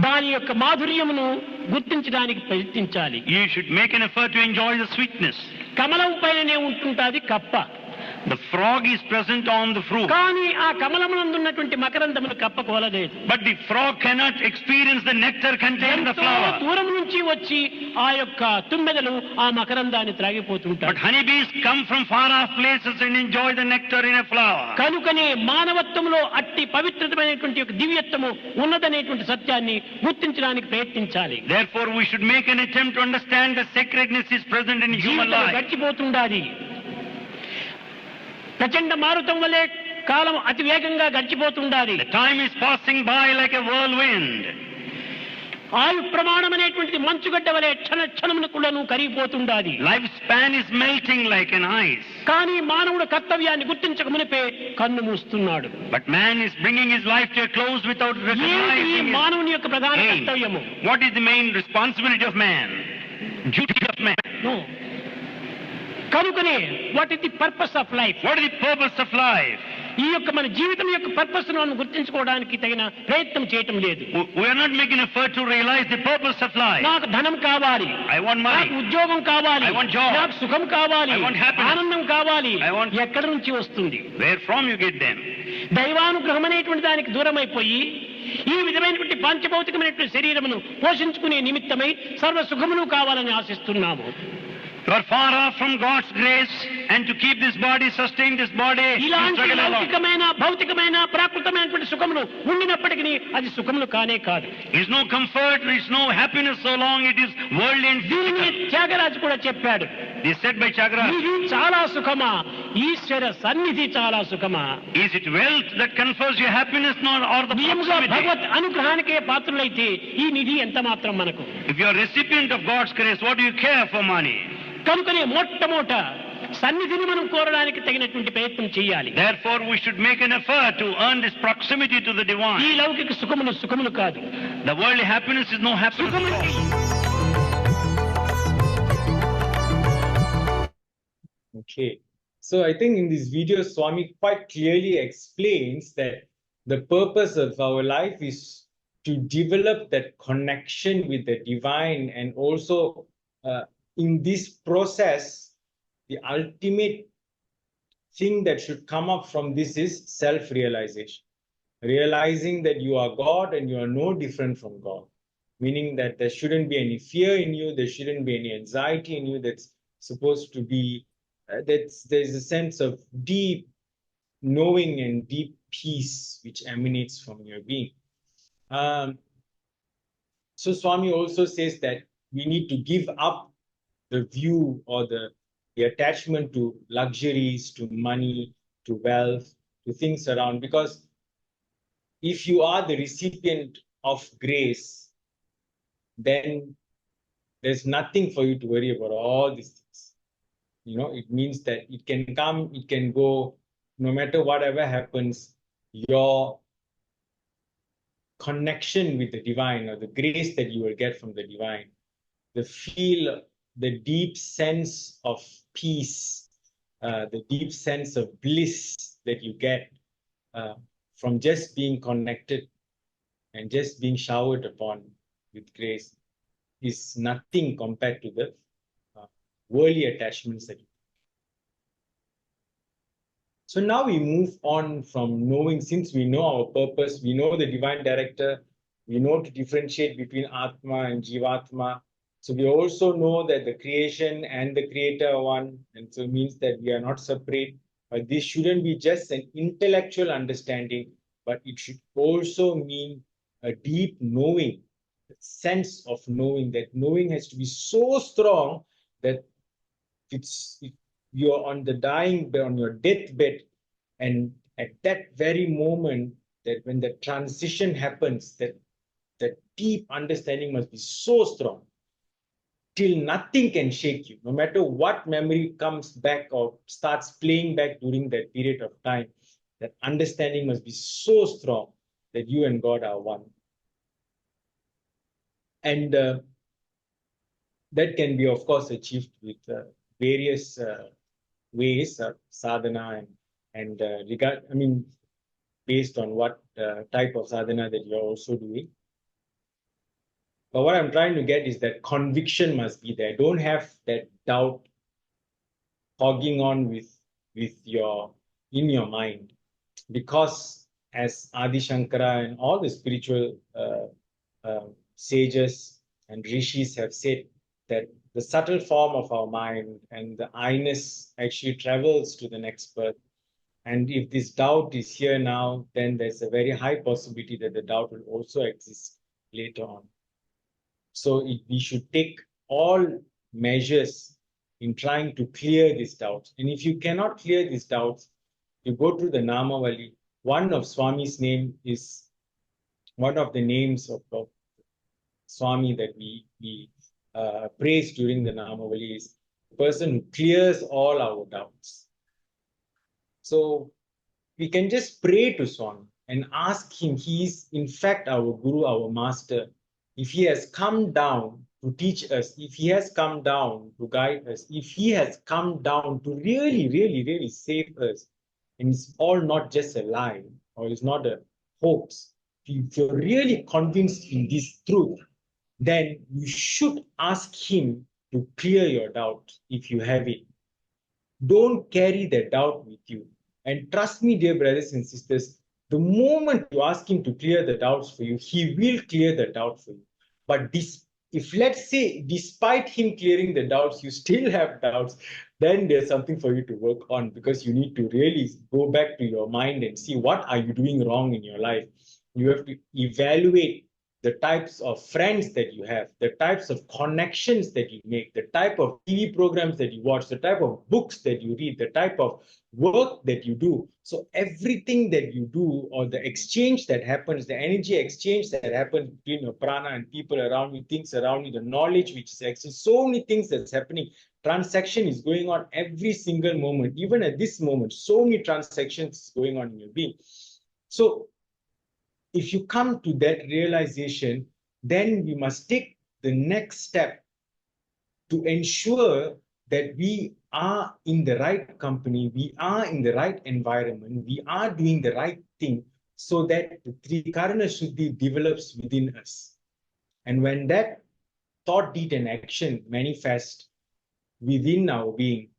దాని యొక్క మాధుర్యమును గుర్తించడానికి ప్రయత్నించాలి. You should make an effort to enjoy the sweetness. కమలం పైననే ఉంటుంటాది కప్ప. The frog is present on the fruit. కానీ ఆ కమలమునందు ఉన్నటువంటి మకరందమును కప్ప కోలలేదు. But the frog cannot experience the nectar contained in the flower. దూరం నుంచి వచ్చి ఆ యొక్క తుమ్మెదలు ఆ మకరందాన్ని త్రాగిపోతుంటారు. But honeybees come from far off places and enjoy the nectar in a flower. కనుకనే మానవత్వంలో అట్టి పవిత్రమైనటువంటి ఒక దివ్యత్వము ఉన్నదనేటువంటి సత్యాన్ని గుర్తించడానికి ప్రయత్నించాలి. Therefore we should make an attempt to understand the sacredness is present in human life. గడిచిపోతుండాలి. ప్రచండ మారుతం వలె కాలం అతి వేగంగా గడిచిపోతుండాలి. The time is passing by like a whirlwind. ఆయు ప్రమాణం అనేటువంటిది మంచుగడ్డ వలె క్షణ క్షణమునకులను కరిగిపోతుండాలి. Life span is melting like an ice. కానీ మానవుడు కర్తవ్యాన్ని గుర్తించక మునిపే కన్ను మూస్తున్నాడు. But man is bringing his life to a close without recognizing మానవుని యొక్క ప్రధాన కర్తవ్యము. What is the main responsibility of man? Duty of man. No. కనుకనే what is the purpose of life? What is the purpose of life? ఈ యొక్క మన జీవితం యొక్క పర్పస్ ను గుర్తించుకోవడానికి తగిన ప్రయత్నం చేయటం లేదు. We are not making an effort to realize the purpose of life. నాకు ధనం కావాలి, I want money, నాకు ఉద్యోగం కావాలి, I want job, నాకు సుఖం కావాలి, I want happiness, ఆనందం కావాలి. I want... ఎక్కడి నుంచి వస్తుంది? Where from you get them? దైవానుగ్రహం అనేటువంటి దానికి దూరమైపోయి ఈ విధమైనటువంటి పాంచభౌతికమైనటువంటి శరీరమును పోషించుకునే నిమిత్తమై సర్వ సుఖమును కావాలని ఆశిస్తున్నాము. You are far off from God's grace, and to keep this body, sustain this body, ఇలాంటి లౌకికమైన భౌతికమైన ప్రాకృతమైనటువంటి సుఖములు ఉండినప్పటికీ అది సుఖములు కానే కాదు. There is no comfort, there is no happiness so long it is worldly and physical. Tyagaraju కూడా చెప్పాడు. This said by Tyagaraja. ఇది చాలా సుఖమా, ఈశ్వర సన్నిధి చాలా సుఖమా? Is it wealth that confers you happiness, or the proximity? భగవత్ అనుగ్రహానికే పాత్రులైతే ఈ నిధి ఎంత మాత్రం మనకు? If you are recipient of God's grace, what do you care for money? కనుకనే మొట్టమొదట సన్నిధిని మనం కోరడానికి తగినటువంటి ప్రయత్నం చేయాలి. Therefore we should make an effort to earn this proximity to the divine. ఈ లౌకిక సుఖములు కాదు. The worldly happiness is no happiness at all. Okay. So I think in this video, Swami quite clearly explains that the purpose of our life is to develop that connection with the divine, and also in this process, the ultimate thing that should come up from this is self-realization. Realizing that you are God and you are no different from God. Meaning that there shouldn't be any fear in you, there shouldn't be any anxiety in you. That's supposed to be, there's a sense of deep knowing and deep peace which emanates from your being. So Swami also says that we need to give up the view or the attachment to luxuries, to money, to wealth, to things around, because if you are the recipient of grace, then there's nothing for you to worry about all these things. You know, it means that it can come, it can go, no matter whatever happens, your connection with the divine, or the grace that you will get from the divine, the deep sense of peace, the deep sense of bliss that you get from just being connected and just being showered upon with grace, is nothing compared to the worldly attachments that you. So now we move on from knowing, since we know our purpose, we know the divine director, we know to differentiate between Atma and Jivatma. So we also know that the creation and the creator are one, and so it means that we are not separate. But this shouldn't be just an intellectual understanding, but it should also mean a deep knowing, a sense of knowing. That knowing has to be so strong that if you're on the dying bed, on your deathbed, and at that very moment, that when the transition happens, that deep understanding must be so strong till nothing can shake you, no matter what memory comes back or starts playing back during that period of time. That understanding must be so strong that you and God are one. And that can be, of course, achieved with various ways of sadhana, and based on what type of sadhana that you're also doing. But what I'm trying to get is that conviction must be there. Don't have that doubt hogging on in your mind. Because as Adi Shankara and all the spiritual sages and rishis have said, that the subtle form of our mind and the I-ness actually travels to the next birth. And if this doubt is here now, then there's a very high possibility that the doubt will also exist later on. So we should take all measures in trying to clear these doubts. And if you cannot clear these doubts, you go to the Namavali. One of Swami's name is one of the names of Swami that we praise during the Namavali is the person who clears all our doubts. So we can just pray to Swami and ask him. He is in fact our Guru, our master. If he has come down to teach us, if he has come down to guide us, if he has come down to really, really, really save us, and it's all not just a lie, or it's not a hoax, if you're really convinced in this truth, then you should ask him to clear your doubt if you have it. Don't carry the doubt with you. And trust me, dear brothers and sisters, the moment you ask him to clear the doubts for you, he will clear the doubt for you. But if, let's say, despite him clearing the doubts, you still have doubts, then there's something for you to work on, because you need to really go back to your mind and see what are you doing wrong in your life. You have to evaluate the types of friends that you have, the types of connections that you make, the type of TV programs that you watch, the type of books that you read, the type of work that you do. So everything that you do, or the exchange that happens, the energy exchange that happens between your prana and people around you, things around you, the knowledge which is exchanged, so many things that's happening. Transaction is going on every single moment. Even at this moment, so many transactions going on in your being. So if you come to that realization, then we must take the next step to ensure that we are in the right company, we are in the right environment, we are doing the right thing, so that the Trikarana Shuddhi develops within us. And when that thought, deed, and action manifest within our being,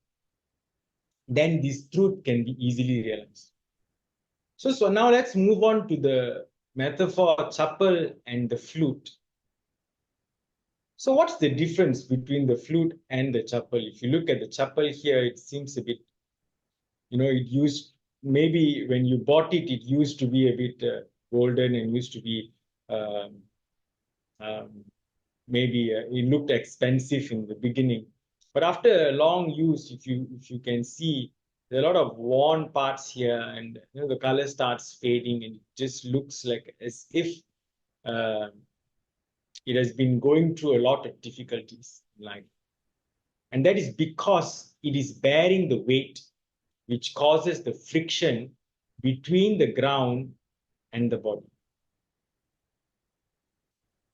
then this truth can be easily realized. So now let's move on to the metaphor of chapel and the flute. So what's the difference between the flute and the chapel? If you look at the chapel here, it seems a bit, it used, maybe when you bought it, it used to be a bit golden and used to be, maybe it looked expensive in the beginning. But after a long use, if you can see, there are a lot of worn parts here, and the color starts fading, and it just looks like as if it has been going through a lot of difficulties in life. And that is because it is bearing the weight which causes the friction between the ground and the body.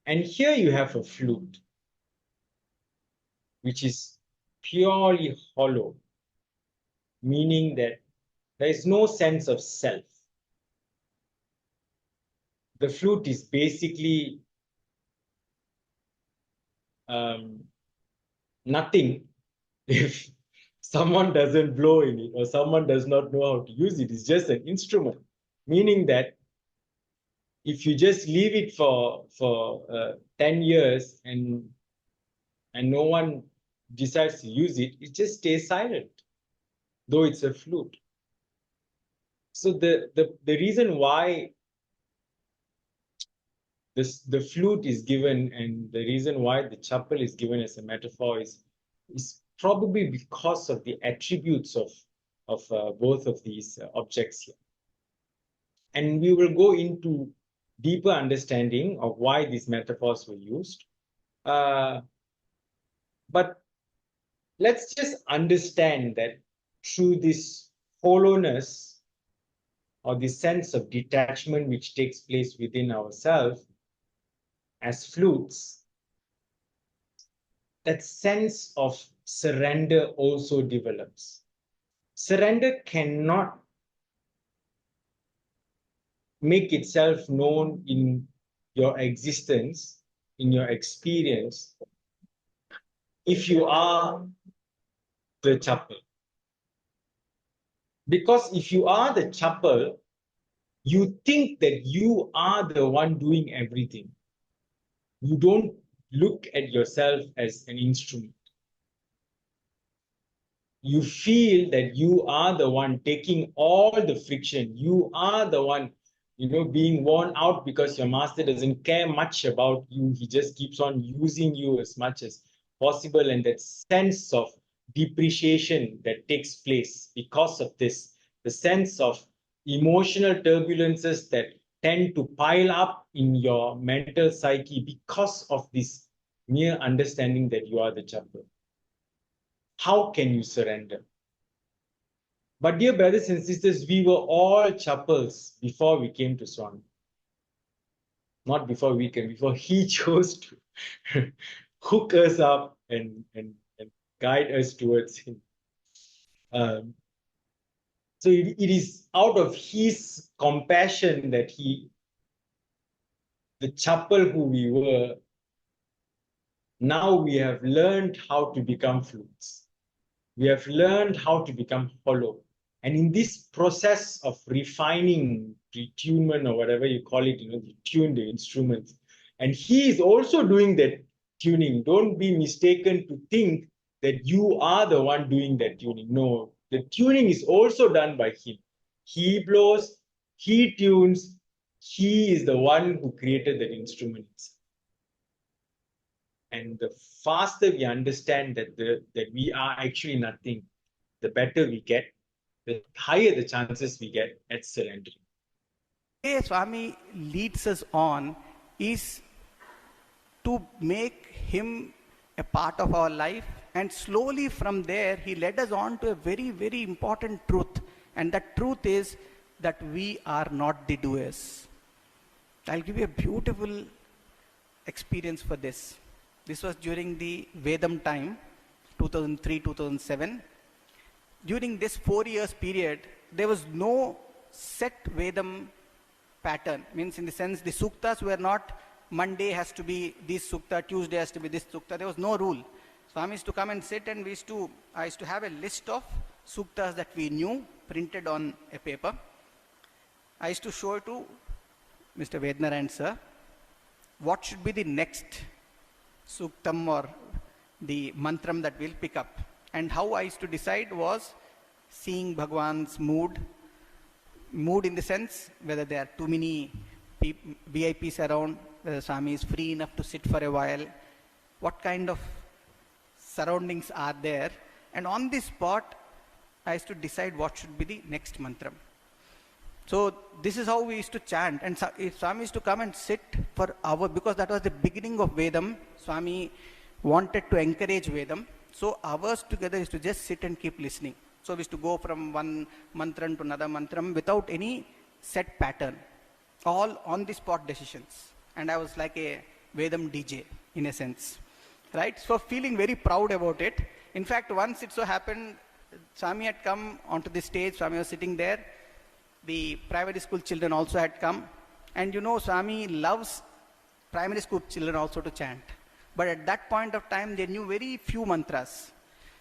And here you have a flute, which is purely hollow, meaning that there is no sense of self. The flute is basically nothing if someone doesn't blow in it or someone does not know how to use it. It's just an instrument, meaning that if you just leave it for 10 years and no one decides to use it, it just stays silent, though it's a flute. So the reason why the flute is given and the reason why the chapel is given as a metaphor is probably because of the attributes of both of these objects here. And we will go into deeper understanding of why these metaphors were used. But let's just understand that through this hollowness or the sense of detachment which takes place within ourselves as flutes, that sense of surrender also develops. Surrender cannot make itself known in your existence, in your experience, if you are the chapel. Because if you are the chapel, you think that you are the one doing everything. You don't look at yourself as an instrument. You feel that you are the one taking all the friction. You are the one, being worn out because your master doesn't care much about you. He just keeps on using you as much as possible. And that sense of depreciation that takes place because of this, the sense of emotional turbulences that tend to pile up in your mental psyche because of this mere understanding that you are the chapel. How can you surrender? But dear brothers and sisters, we were all chapels before we came to Swami. Not before we came, before he chose to hook us up and guide us towards him. So it is out of his compassion that the chapel who we were, now we have learned how to become flutes. We have learned how to become hollow. And in this process of refining, retunement, or whatever you call it, you tune the instruments. And he is also doing that tuning. Don't be mistaken to think that you are the one doing that tuning. No, the tuning is also done by him. He blows, he tunes, he is the one who created that instrument. And the faster we understand that we are actually nothing, the better we get, the higher the chances we get at surrendering. The way Swami leads us on is to make him a part of our life, and slowly from there he led us on to a very, very important truth, and that truth is that we are not the doers. I'll give you a beautiful experience for this. This was during the Vedam time, 2003, 2007. During this 4 years period, there was no set Vedam pattern. Means in the sense the suktas were not Monday has to be this sukta, Tuesday has to be this sukta. There was no rule. Swami used to come and sit, and I used to have a list of suktas that we knew printed on a paper. I used to show it to Mr. Vednarayan sir, what should be the next suktam or the mantram that we'll pick up. And how I used to decide was seeing Bhagwan's mood in the sense whether there are too many VIPs around, whether Swami is free enough to sit for a while, what kind of surroundings are there. And on the spot, I used to decide what should be the next mantram. So this is how we used to chant. And Swami used to come and sit for hours, because that was the beginning of Vedam. Swami wanted to encourage Vedam. So hours together used to just sit and keep listening. So we used to go from one mantram to another mantram without any set pattern. All on the spot decisions. And I was like a Vedam DJ in a sense. Right? So feeling very proud about it. In fact, once it so happened, Swami had come onto the stage, Swami was sitting there. The primary school children also had come. And you know, Swami loves primary school children also to chant. But at that point of time, they knew very few mantras.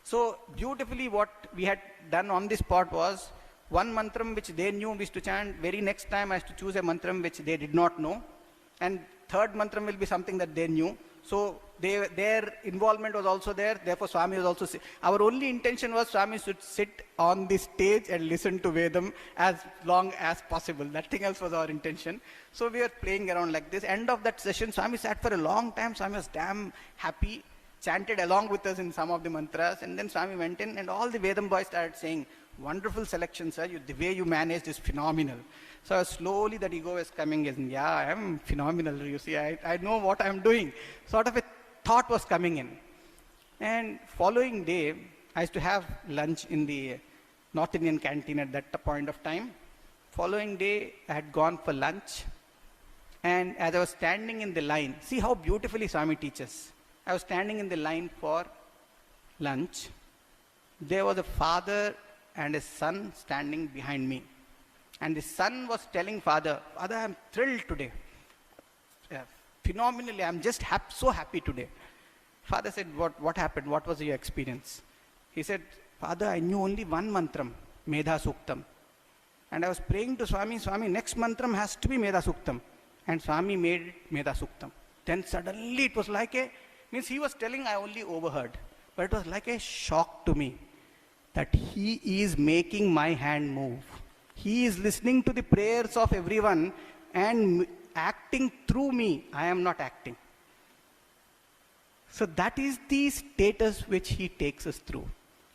So beautifully what we had done on the spot was, one mantram which they knew we used to chant, very next time I used to choose a mantram which they did not know. And third mantram will be something that they knew. So their involvement was also there. Therefore, Swami was also. Our only intention was Swami should sit on the stage and listen to Vedam as long as possible. Nothing else was our intention. So we were playing around like this. End of that session, Swami sat for a long time. Swami was damn happy, chanted along with us in some of the mantras. And then Swami went in, and all the Vedam boys started saying, "Wonderful selection, sir. The way you managed is phenomenal." So slowly that ego was coming in. Yeah, I am phenomenal. You see, I know what I am doing. Sort of a thought was coming in. And following day, I used to have lunch in the North Indian canteen at that point of time. Following day, I had gone for lunch. And as I was standing in the line, see how beautifully Swami teaches. I was standing in the line for lunch. There was a father and a son standing behind me. And the son was telling father, "Father, I am thrilled today. Phenomenally, I am just so happy today." Father said, what happened? What was your experience? He said, "Father, I knew only one mantram, Medha Suktam. And I was praying to Swami, Swami, next mantram has to be Medha Suktam." And Swami made it Medha Suktam. Then suddenly it was like means he was telling, I only overheard. But it was like a shock to me that he is making my hand move. He is listening to the prayers of everyone and acting through me. I am not acting. So that is the status which he takes us through.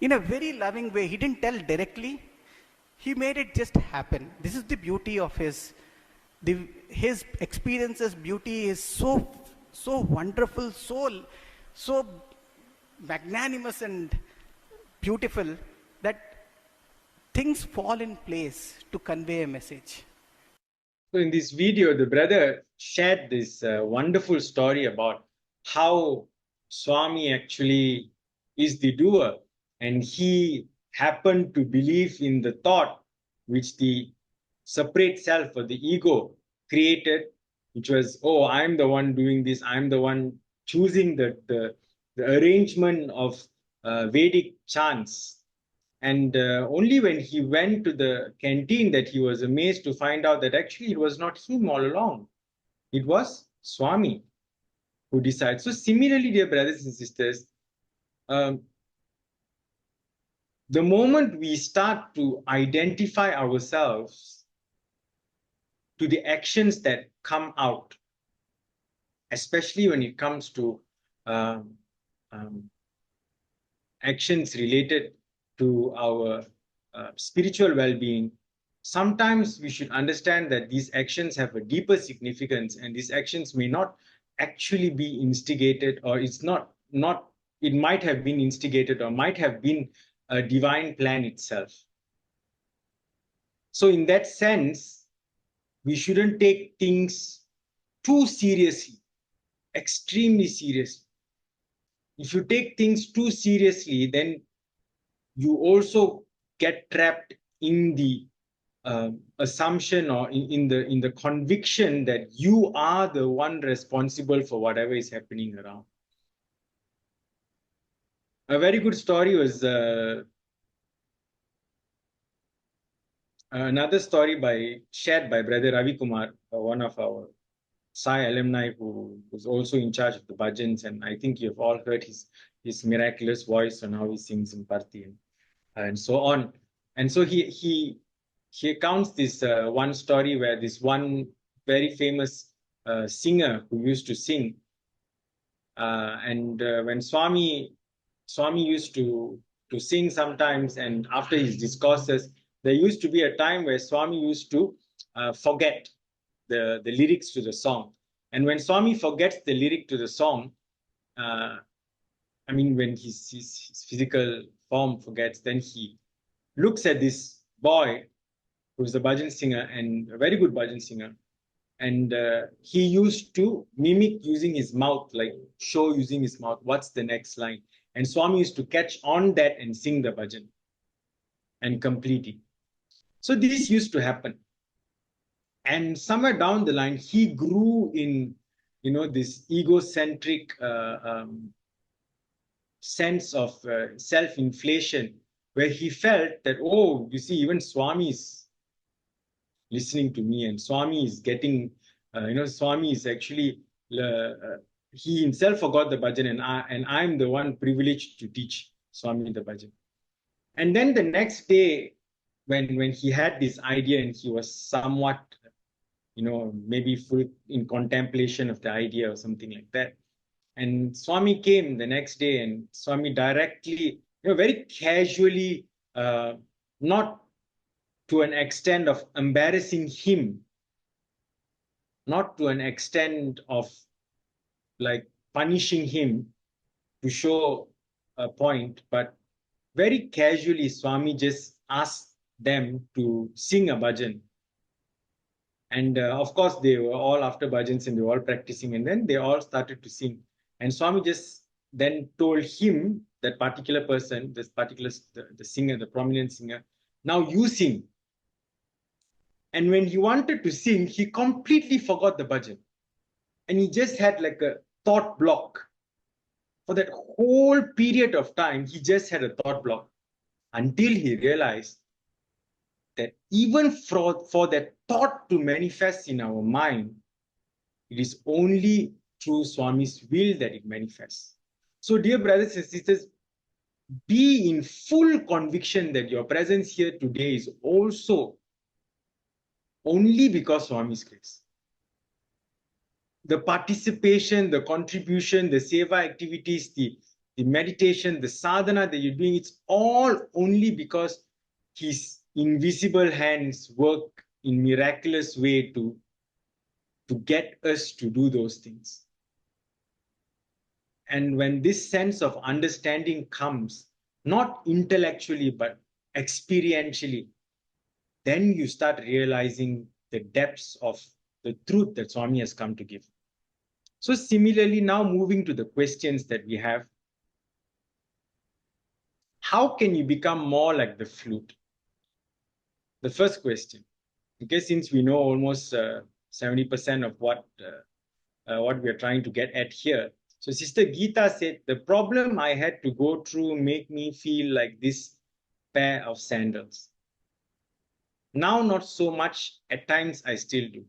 In a very loving way. He didn't tell directly. He made it just happen. This is the beauty of his experiences. Beauty is so wonderful, so magnanimous and beautiful that things fall in place to convey a message. So in this video, the brother shared this wonderful story about how Swami actually is the doer, and he happened to believe in the thought which the separate self or the ego created, which was, oh, I'm the one doing this, I'm the one choosing the arrangement of Vedic chants. And only when he went to the canteen that he was amazed to find out that actually it was not him all along. It was Swami who decided. So similarly, dear brothers and sisters, the moment we start to identify ourselves to the actions that come out, especially when it comes to actions related to our spiritual well-being, sometimes we should understand that these actions have a deeper significance, and these actions may not actually be instigated, or it might have been instigated or might have been a divine plan itself. So in that sense, we shouldn't take things too seriously, extremely seriously. If you take things too seriously, then you also get trapped in the assumption or in the conviction that you are the one responsible for whatever is happening around. A very good story was another story shared by Brother Ravi Kumar, one of our Sai alumni who was also in charge of the bhajans, and I think you've all heard his miraculous voice and how he sings in Parthi and so on. And so he accounts this one story where this one very famous singer who used to sing, and when Swami used to sing sometimes, and after his discourses, there used to be a time where Swami used to forget the lyrics to the song. And when Swami forgets the lyric to the song, I mean, when his physical form forgets, then he looks at this boy who's a bhajan singer and a very good bhajan singer. And he used to mimic using his mouth, like show using his mouth, what's the next line. And Swami used to catch on that and sing the bhajan and complete it. So this used to happen. And somewhere down the line, he grew in, this egocentric sense of self-inflation, where he felt that, oh, you see, even Swami is listening to me, and Swami is getting, Swami is actually, he himself forgot the bhajan, and I'm the one privileged to teach Swami the bhajan. And then the next day, when he had this idea and he was somewhat, maybe full in contemplation of the idea or something like that, and Swami came the next day, and Swami directly, very casually, not to an extent of embarrassing him, not to an extent of like punishing him to show a point, but very casually Swami just asked them to sing a bhajan. And of course, they were all after bhajans and they were all practicing, and then they all started to sing. And Swami just then told him, that particular person, this particular, the singer, the prominent singer, now you sing. And when he wanted to sing, he completely forgot the bhajan. And he just had like a thought block. For that whole period of time, he just had a thought block until he realized that even for that thought to manifest in our mind, it is only through Swami's will that it manifests. So, dear brothers and sisters, be in full conviction that your presence here today is also only because Swami's grace. The participation, the contribution, the seva activities, the meditation, the sadhana that you're doing, it's all only because his invisible hands work in miraculous way to get us to do those things. And when this sense of understanding comes, not intellectually, but experientially, then you start realizing the depths of the truth that Swami has come to give. So similarly, now moving to the questions that we have, how can you become more like the flute? The first question, okay, since we know almost 70% of what we are trying to get at here. So Sister Geeta said, the problem I had to go through make me feel like this pair of sandals. Now, not so much. At times, I still do.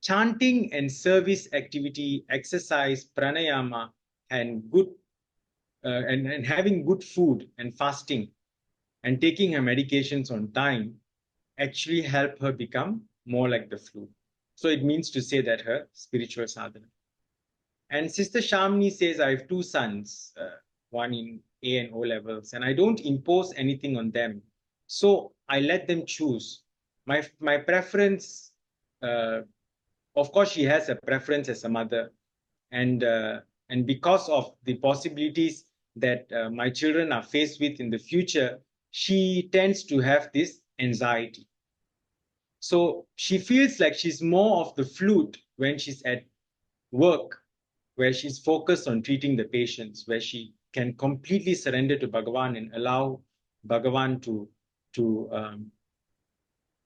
Chanting and service activity, exercise, pranayama, and good and having good food and fasting and taking her medications on time actually help her become more like the flute. So it means to say that her spiritual sadhana. And Sister Shamini says, I have two sons, one in A and O levels, and I don't impose anything on them. So I let them choose. My preference, of course, she has a preference as a mother. And because of the possibilities that my children are faced with in the future, she tends to have this anxiety. So she feels like she's more of the flute when she's at work where she's focused on treating the patients, where she can completely surrender to Bhagavan and allow Bhagavan to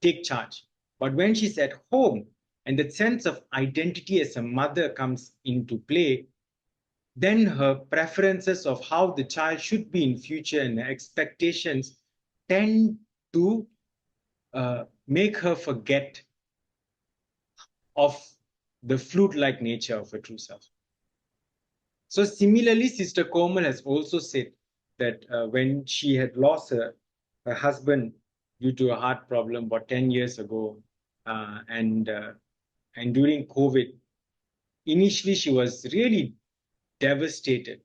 take charge. But when she's at home and the sense of identity as a mother comes into play, then her preferences of how the child should be in future and her expectations tend to make her forget of the flute-like nature of her true self. So similarly, Sister Komal has also said that when she had lost her husband due to a heart problem about 10 years ago, and during COVID, initially she was really devastated.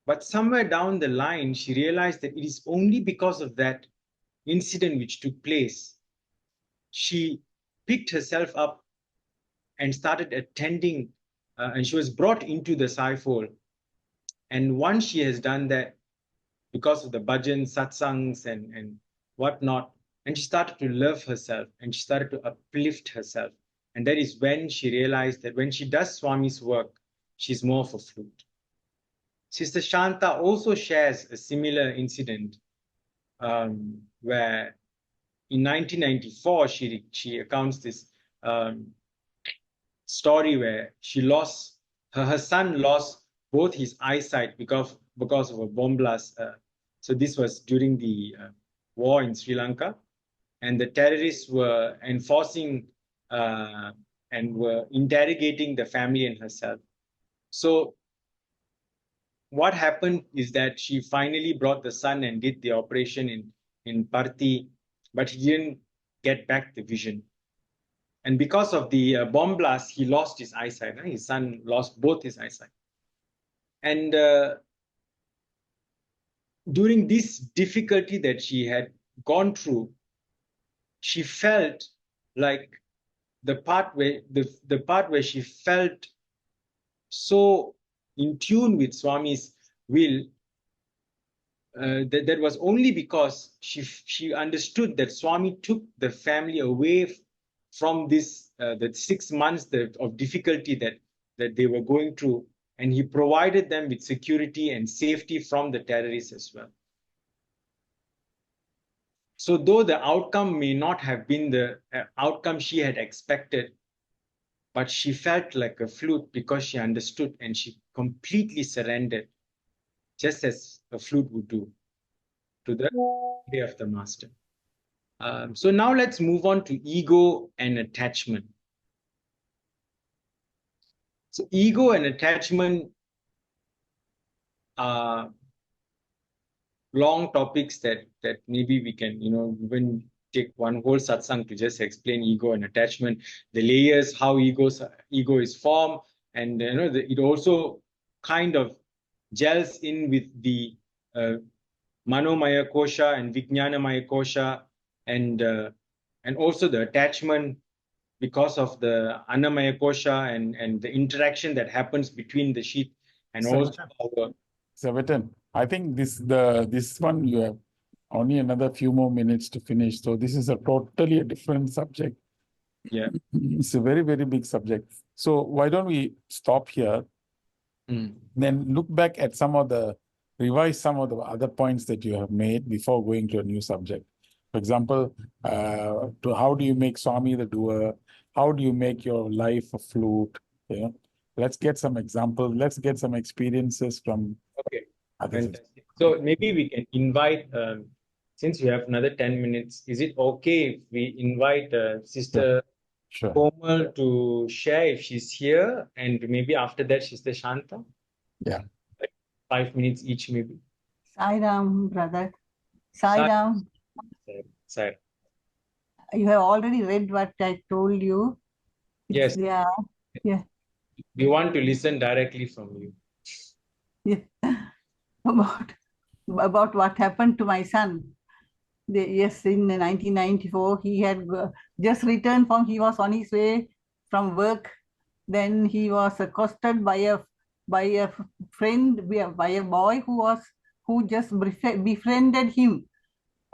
But somewhere down the line, she realized that it is only because of that incident which took place. She picked herself up and started attending, and she was brought into the Sai fold. And once she has done that, because of the bhajans, satsangs, and whatnot, and she started to love herself and she started to uplift herself. And that is when she realized that when she does Swami's work, she's more of a flute. Sister Shanta also shares a similar incident where in 1994, she accounts this story where she lost, her son lost both his eyesight because of a bomb blast. So this was during the war in Sri Lanka, and the terrorists were enforcing and were interrogating the family and herself. So what happened is that she finally brought the son and did the operation in Parthi, but he didn't get back the vision. And because of the bomb blast, he lost his eyesight. His son lost both his eyesight. And during this difficulty that she had gone through, she felt like the part where she felt so in tune with Swami's will, that was only because she understood that Swami took the family away from this the 6 months of difficulty that they were going through, and he provided them with security and safety from the terrorists as well. So though the outcome may not have been the outcome she had expected, but she felt like a flute because she understood and she completely surrendered, just as a flute would do, to the way of the master. So now let's move on to ego and attachment. So ego and attachment are long topics that maybe we can, even take one whole satsang to just explain ego and attachment, the layers, how ego is formed, and it also kind of gels in with the manomaya kosha and vijnanamaya kosha, and also the attachment because of the annamaya kosha and the interaction that happens between the sheath and also our. Savetan, I think this one you have only another few more minutes to finish. So this is a totally different subject. Yeah. It's a very, very big subject. So why don't we stop here? Then look back at revise some of the other points that you have made before going to a new subject. For example, to how do you make Swami the doer? How do you make your life a flute? Let's get some examples. Let's get some experiences from. Okay, fantastic. So maybe we can invite, since we have another 10 minutes, is it okay if we invite Sister Komal to share if she's here, and maybe after that Sister Shanta? Yeah. Like 5 minutes each, maybe. Sai Ram, brother. Sai Ram. Sai. You have already read what I told you. Yes. Yeah. We want to listen directly from you. Yeah. About what happened to my son. Yes, in 1994, he had just returned he was on his way from work. Then he was accosted by a friend, by a boy who just befriended him.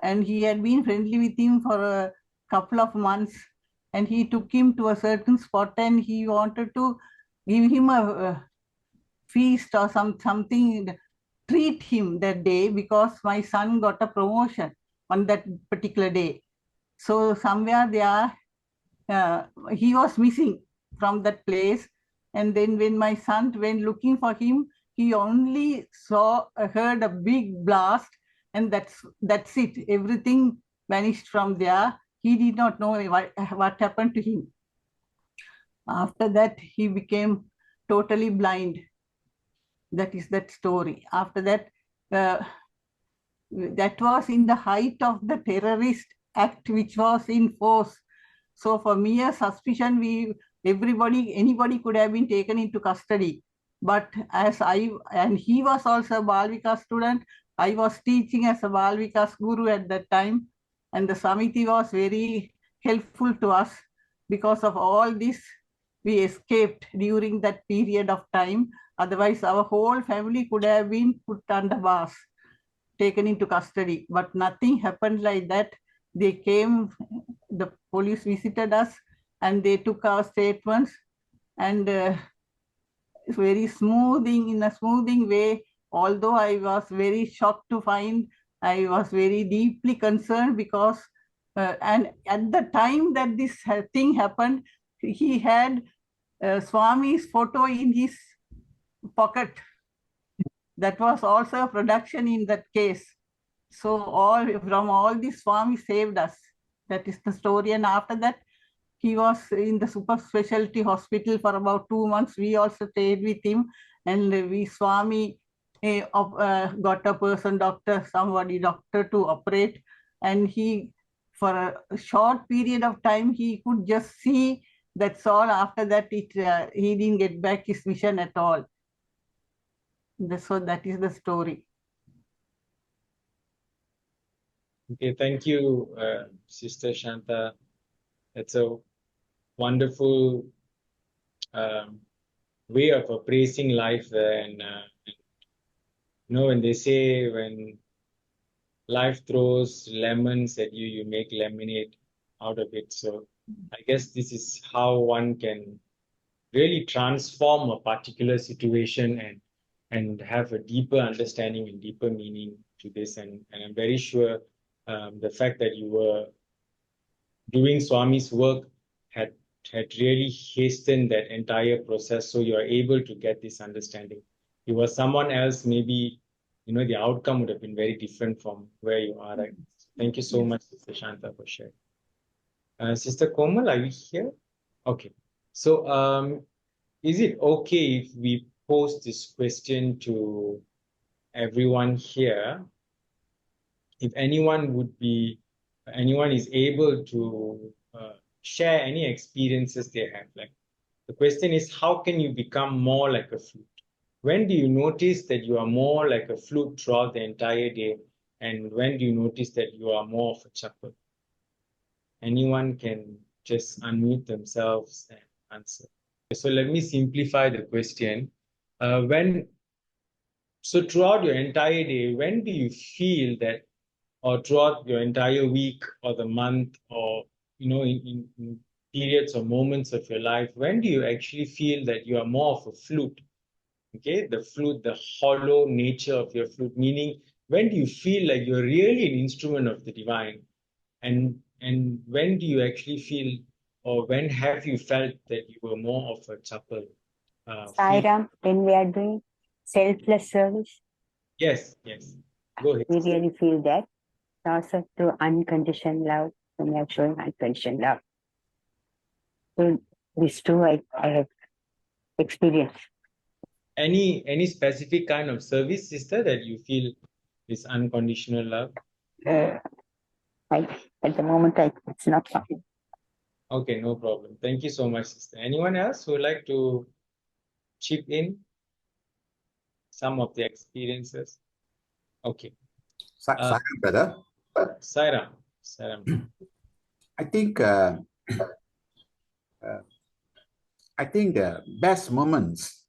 And he had been friendly with him for a couple of months. And he took him to a certain spot and he wanted to give him a feast or something, treat him that day, because my son got a promotion on that particular day. So somewhere there, he was missing from that place. And then when my son went looking for him, he only heard a big blast, and that's it. Everything vanished from there. He did not know what happened to him. After that, he became totally blind. That is that story. After that, that was in the height of the terrorist act which was in force. So for mere suspicion, anybody could have been taken into custody. But and he was also a Bal Vikas student. I was teaching as a Bal Vikas guru at that time, and the Samiti was very helpful to us. Because of all this, we escaped during that period of time. Otherwise, our whole family could have been put under bars, taken into custody, but nothing happened like that. They came, the police visited us, and they took our statements, and very in a smoothing way. Although I was very shocked to find, I was very deeply concerned, because and at the time that this thing happened, he had Swami's photo in his pocket. That was also a production in that case. So from all this, Swami saved us. That is the story. And after that, he was in the super specialty hospital for about 2 months. We also stayed with him, and Swami got a doctor to operate, and he, for a short period of time, he could just see. That's all. After that, he didn't get back his vision at all. So that is the story. Okay, thank you, Sister Shanta. That's a wonderful way of appraising life there. And when they say, when life throws lemons at you, you make lemonade out of it. So I guess this is how one can really transform a particular situation and have a deeper understanding and deeper meaning to this. And I'm very sure the fact that you were doing Swami's work had really hastened that entire process, so you are able to get this understanding. If it was someone else, maybe the outcome would have been very different from where you are right now. Thank you so much, Sister Shanta, for sharing. Sister Komal, are you here? Okay. So is it okay if we post this question to everyone here? If anyone is able to share any experiences they have. Like, the question is, how can you become more like a flute? When do you notice that you are more like a flute throughout the entire day? And when do you notice that you are more of a chapel? Anyone can just unmute themselves and answer. So let me simplify the question. So throughout your entire day, when do you feel that, or throughout your entire week or the month, or in periods or moments of your life, when do you actually feel that you are more of a flute? Okay, the flute, the hollow nature of your flute, meaning when do you feel like you're really an instrument of the divine? And when do you actually feel, or when have you felt that you were more of a chapel? Sairam, when we are doing selfless service. Yes. Go ahead. We really feel that. Also through unconditioned love, when we are showing unconditioned love. So these two I have experienced. Any specific kind of service, sister, that you feel is unconditional love? At the moment, it's not something. Okay, no problem. Thank you so much, sister. Anyone else who would like to chip in some of the experiences? Okay. Sairam, brother. Sairam. I think the best moments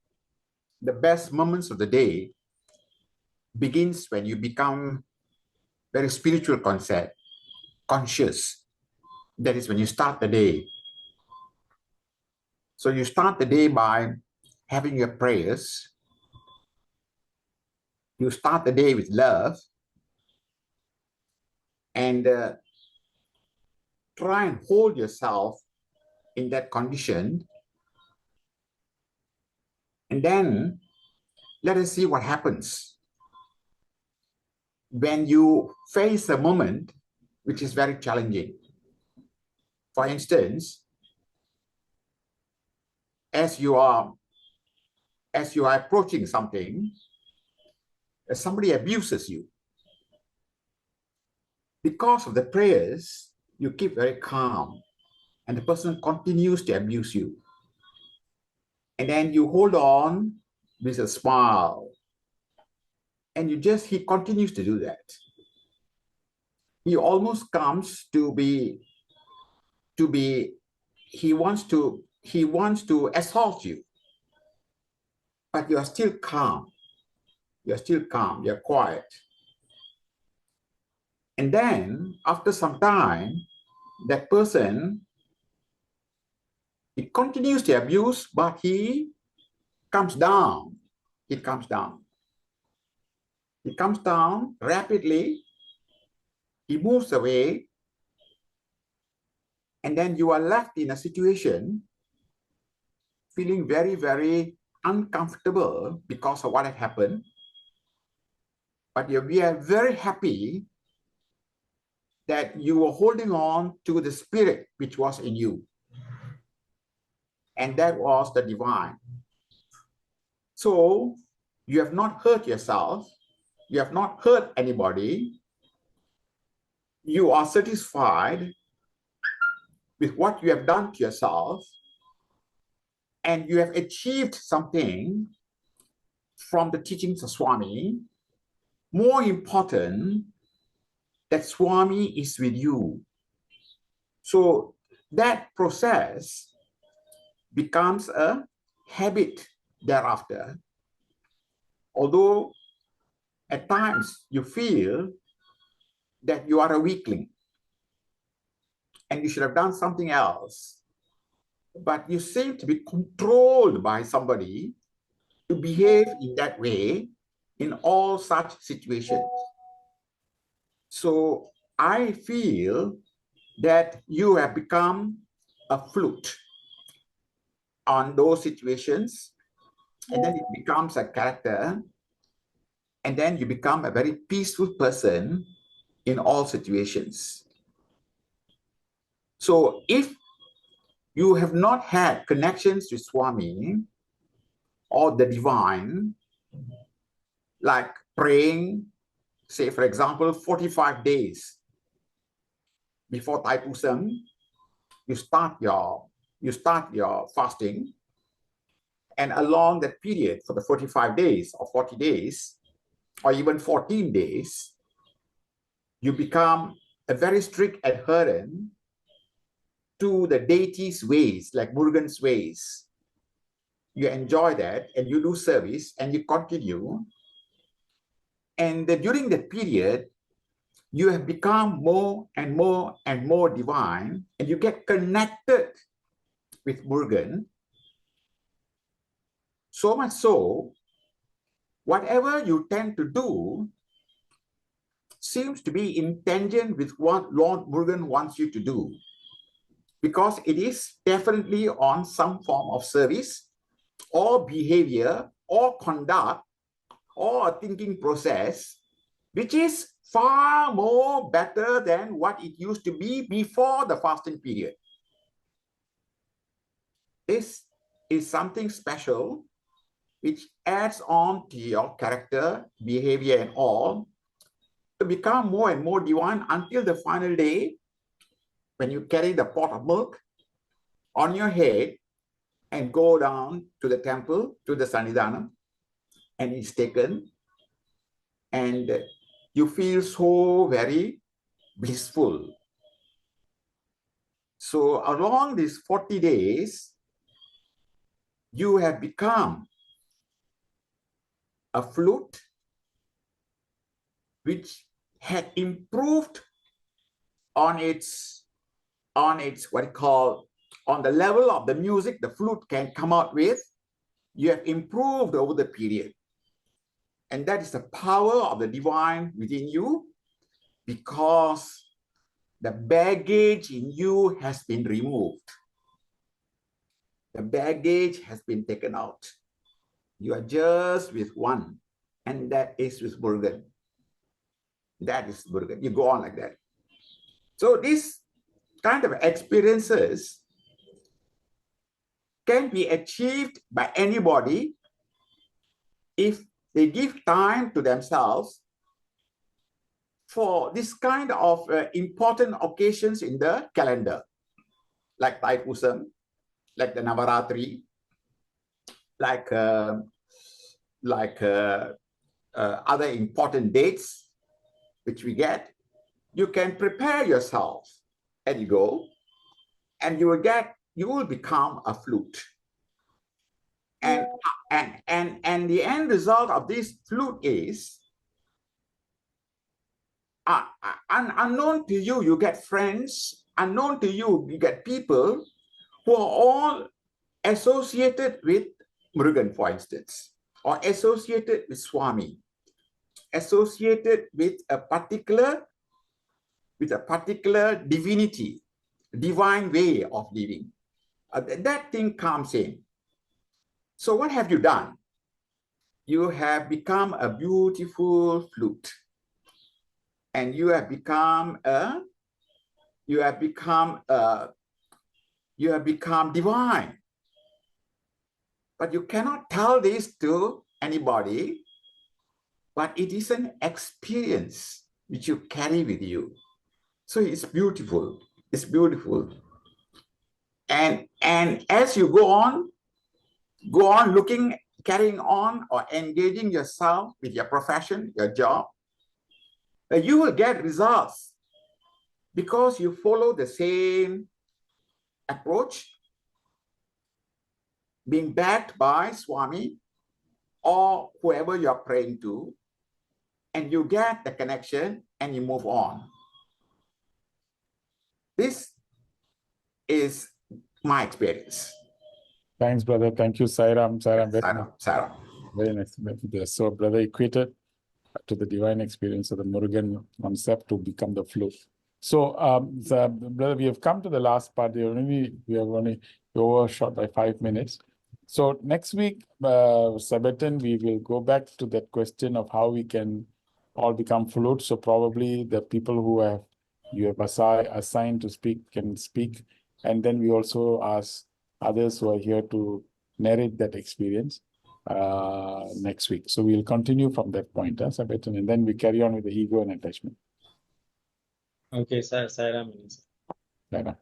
of the day begins when you become very spiritual conscious. That is when you start the day. So you start the day by having your prayers, you start the day with love, and try and hold yourself in that condition, and then let us see what happens when you face a moment which is very challenging. For instance, as you are approaching something, somebody abuses you. Because of the prayers, you keep very calm, and the person continues to abuse you. And then you hold on with a smile, and he continues to do that. He almost comes to be, he wants to assault you, but you are still calm. You're still calm, you're quiet. And then after some time, that person, he continues to abuse, but he comes down. He comes down. He comes down rapidly. He moves away. And then you are left in a situation feeling very, very uncomfortable because of what had happened. But we are very happy that you were holding on to the spirit which was in you. And that was the divine. So you have not hurt yourself. You have not hurt anybody. You are satisfied with what you have done to yourself. And you have achieved something from the teachings of Swami. More important, that Swami is with you. So that process becomes a habit thereafter. Although at times you feel that you are a weakling and you should have done something else, but you seem to be controlled by somebody to behave in that way in all such situations. So I feel that you have become a flute on those situations, and then it becomes a character, and then you become a very peaceful person in all situations. So if you have not had connections with Swami or the divine, like praying, say for example, 45 days before Taipusam, you start your fasting, and along that period for the 45 days or 40 days or even 14 days, you become a very strict adherent to the deity's ways, like Murugan's ways. You enjoy that and you do service and you continue. And during that period, you have become more and more and more divine, and you get connected with Murugan. So much so, whatever you tend to do seems to be in tangent with what Lord Murugan wants you to do, because it is definitely on some form of service or behavior or conduct or a thinking process, which is far more better than what it used to be before the fasting period. This is something special which adds on to your character, behavior, and all to become more and more divine until the final day when you carry the pot of milk on your head and go down to the temple, to the Sannidhanam, and it's taken, and you feel so very blissful. So along these 40 days, you have become a flute which had improved on its what you call, on the level of the music the flute can come out with, You have improved over the period. And that is the power of the divine within you, because the baggage in you has been removed. The baggage has been taken out. You are just with one, and that is with Murugan. That is Murugan. You go on like that. So these kind of experiences can be achieved by anybody if they give time to themselves for this kind of important occasions in the calendar, like Thaipusam, like the Navaratri, like other important dates which we get. You can prepare yourself and you go, and you will become a flute. And the end result of this flute is unknown to you, you get friends. Unknown to you, you get people who are all associated with Murugan, for instance, or associated with Swami, associated with a particular divinity, divine way of living. That thing comes in. So what have you done? You have become a beautiful flute, and you have become divine. But you cannot tell this to anybody, but it is an experience which you carry with you. So it's beautiful. It's beautiful. And as you go on looking, carrying on, or engaging yourself with your profession, your job, you will get results because you follow the same approach, being backed by Swami or whoever you're praying to, and you get the connection and you move on. This is my experience. Thanks, brother. Thank you, Sairam. Sairam. Very nice. So, brother equated to the divine experience of the Murugan concept to become the flute. So, brother, we have come to the last part. We have only overshot by 5 minutes. So next week, Sabaton, we will go back to that question of how we can all become flutes. So probably the people who you have assigned to speak can speak. And then we also ask others who are here to narrate that experience next week. So we'll continue from that point, Sabaton, and then we carry on with the ego and attachment. Okay, Sairam. Sairam.